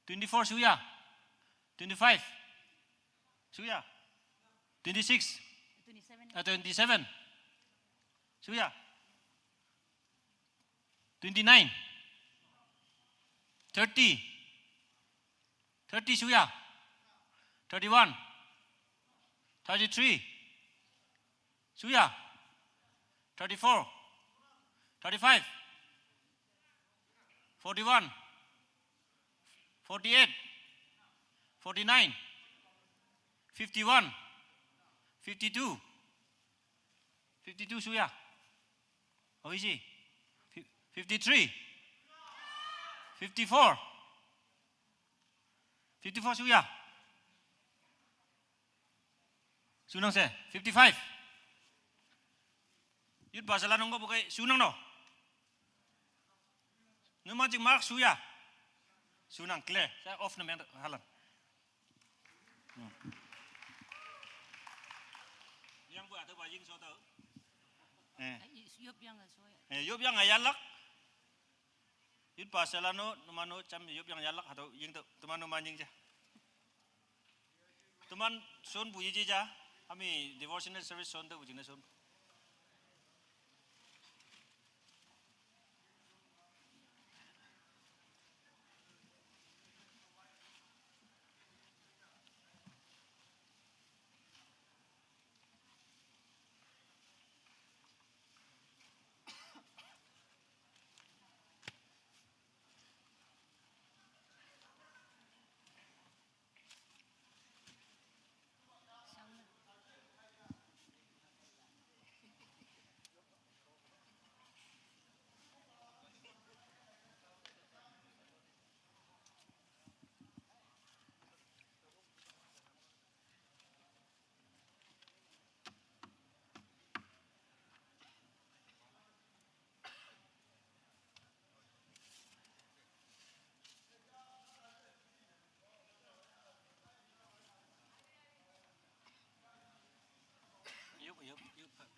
24 suya 25 suya 26 27 suya 29 30 suya 31 33 suya 34 35 41 48 49 51 52 suya oh isi 53 54 suya sunang se 55 yut basalan nunggu bukai sunang no numang jeng mark suya sunang clear saya off na halan yang bu atau bajing so tau yup yang ayalak yut pasalano numano cam yup yang ayalak atau ying tu teman manjing ja teman son bu yiji ja kami devotional service son tu bujina son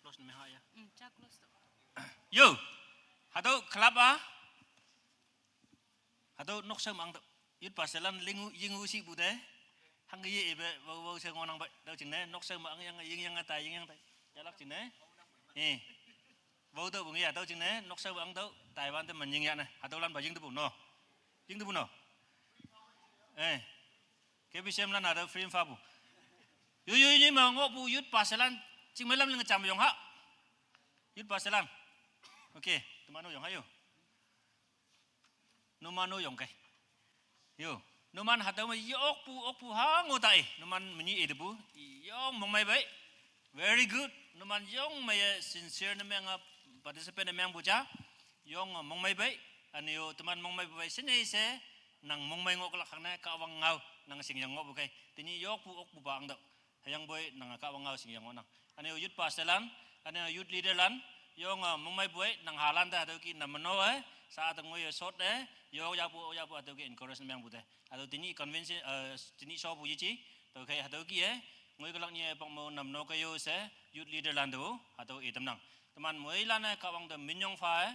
close na ya. Close to. Yo, hado club ah, hado nok sem ang yut pasalan lingu si bude, hanggi ye be bau se ngonang ba, dau cine nok sem ang yang tai, jalak cine, bau tu bungi ya, dau cine nok sem ang dau Taiwan tu menying ya na, hado lan bajing tu pun no, jing tu pun no, kebisem lan ada free fabu, yo ini mangok bu yut pasalan cing melam dengan cam yong ha yut pasalan okay tumano yong hayo numano yong kai yo numan hadaw yok pu hango tai numan menyi edebu yong mong mai bai very good numan yong mai sincere na mga participant memang buja yong mong mai bai aniu teman mong mai bai sini se nang mong mai ngok lak khang ka wang ngau nang sing yang ngok bukai tini yok pu ok bu bang dak hayang boy nang ka wang ngau sing yang nang aniu youth pastoran aniu youth leader lan yong mong mai bai nang halan ta ado ki namno saat ngoi short yo ya pu ado ki encourage memang butai ado tini convention tini so bu ji to kai ado ki ngoi kelak ni pang mo namno kayo se youth leader lan do ado e tamnang teman moi lan ka wang de minyong fa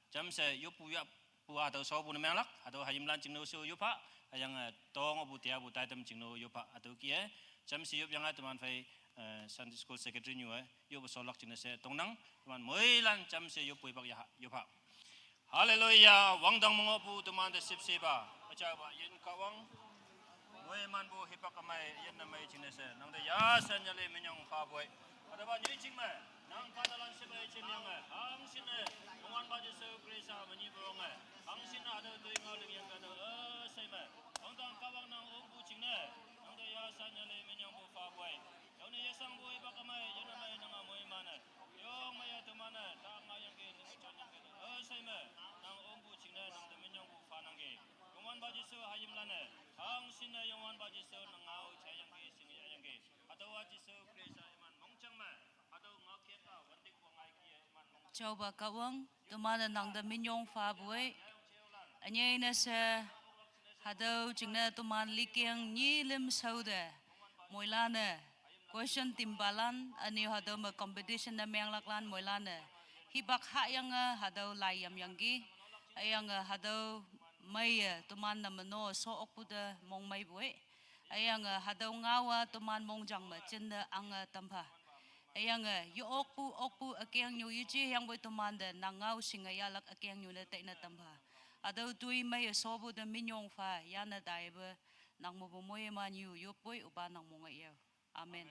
jam se yo pu ya pu ado so bu memang lak ado hayim lan jing no so yo pa hayang tong bu tia bu tai tam jing no yo pa ado ki jam si yo yang teman fai Sunday school secretary ni yo bu so lak jing se tong nang teman moi lan jam se yo pu pak ya yo pa haleluya wang dang mo pu teman de sip seba acha ba yin ka wang moi man bu hipak mai yen na mai jing se nang de ya san ya le minyong fa boy ada ba ni jing ma nang padalan seba chen yang ang sin mongan ba je so grace mani bong ang sin ada tu ngau ling yang kan sai ma wang dang ka wang nang ong bu jing ne nang de ya san ya le minyong bu fa boy yo ni ya sang bu hipak mai yen na mai nang moi man yo mai tu man ta ma yang ke ni chan yang ke sai ma nang ong bu jing ne nang de minyong bu fa nang ke mongan ba je so hayim lan ang sin yongwan ba je so nang ngau chai yang ke sing yang ke atau wa je so grace man mong chang ma Coba kawang tumana nang da minyong fa buai anyai na sa hadau jingna tuman likiang ni lim sauda moilana question timbalan ani hadau ma competition na meng laklan moilana hibak ha yang hadau layam yang gi ayang hadau mai tuman na mano so okuda mong mai buai ayang hadau ngawa tuman mong jang ma chinda ang tampa ayang yu okpu akyang nyu yuji yang boy tumanda nangau singaya lak akyang nyu na tai na tamba ado tui mai sobu da minyong fa yana daiba nang mo moy man yu yu boy uba nang mo ngayo amen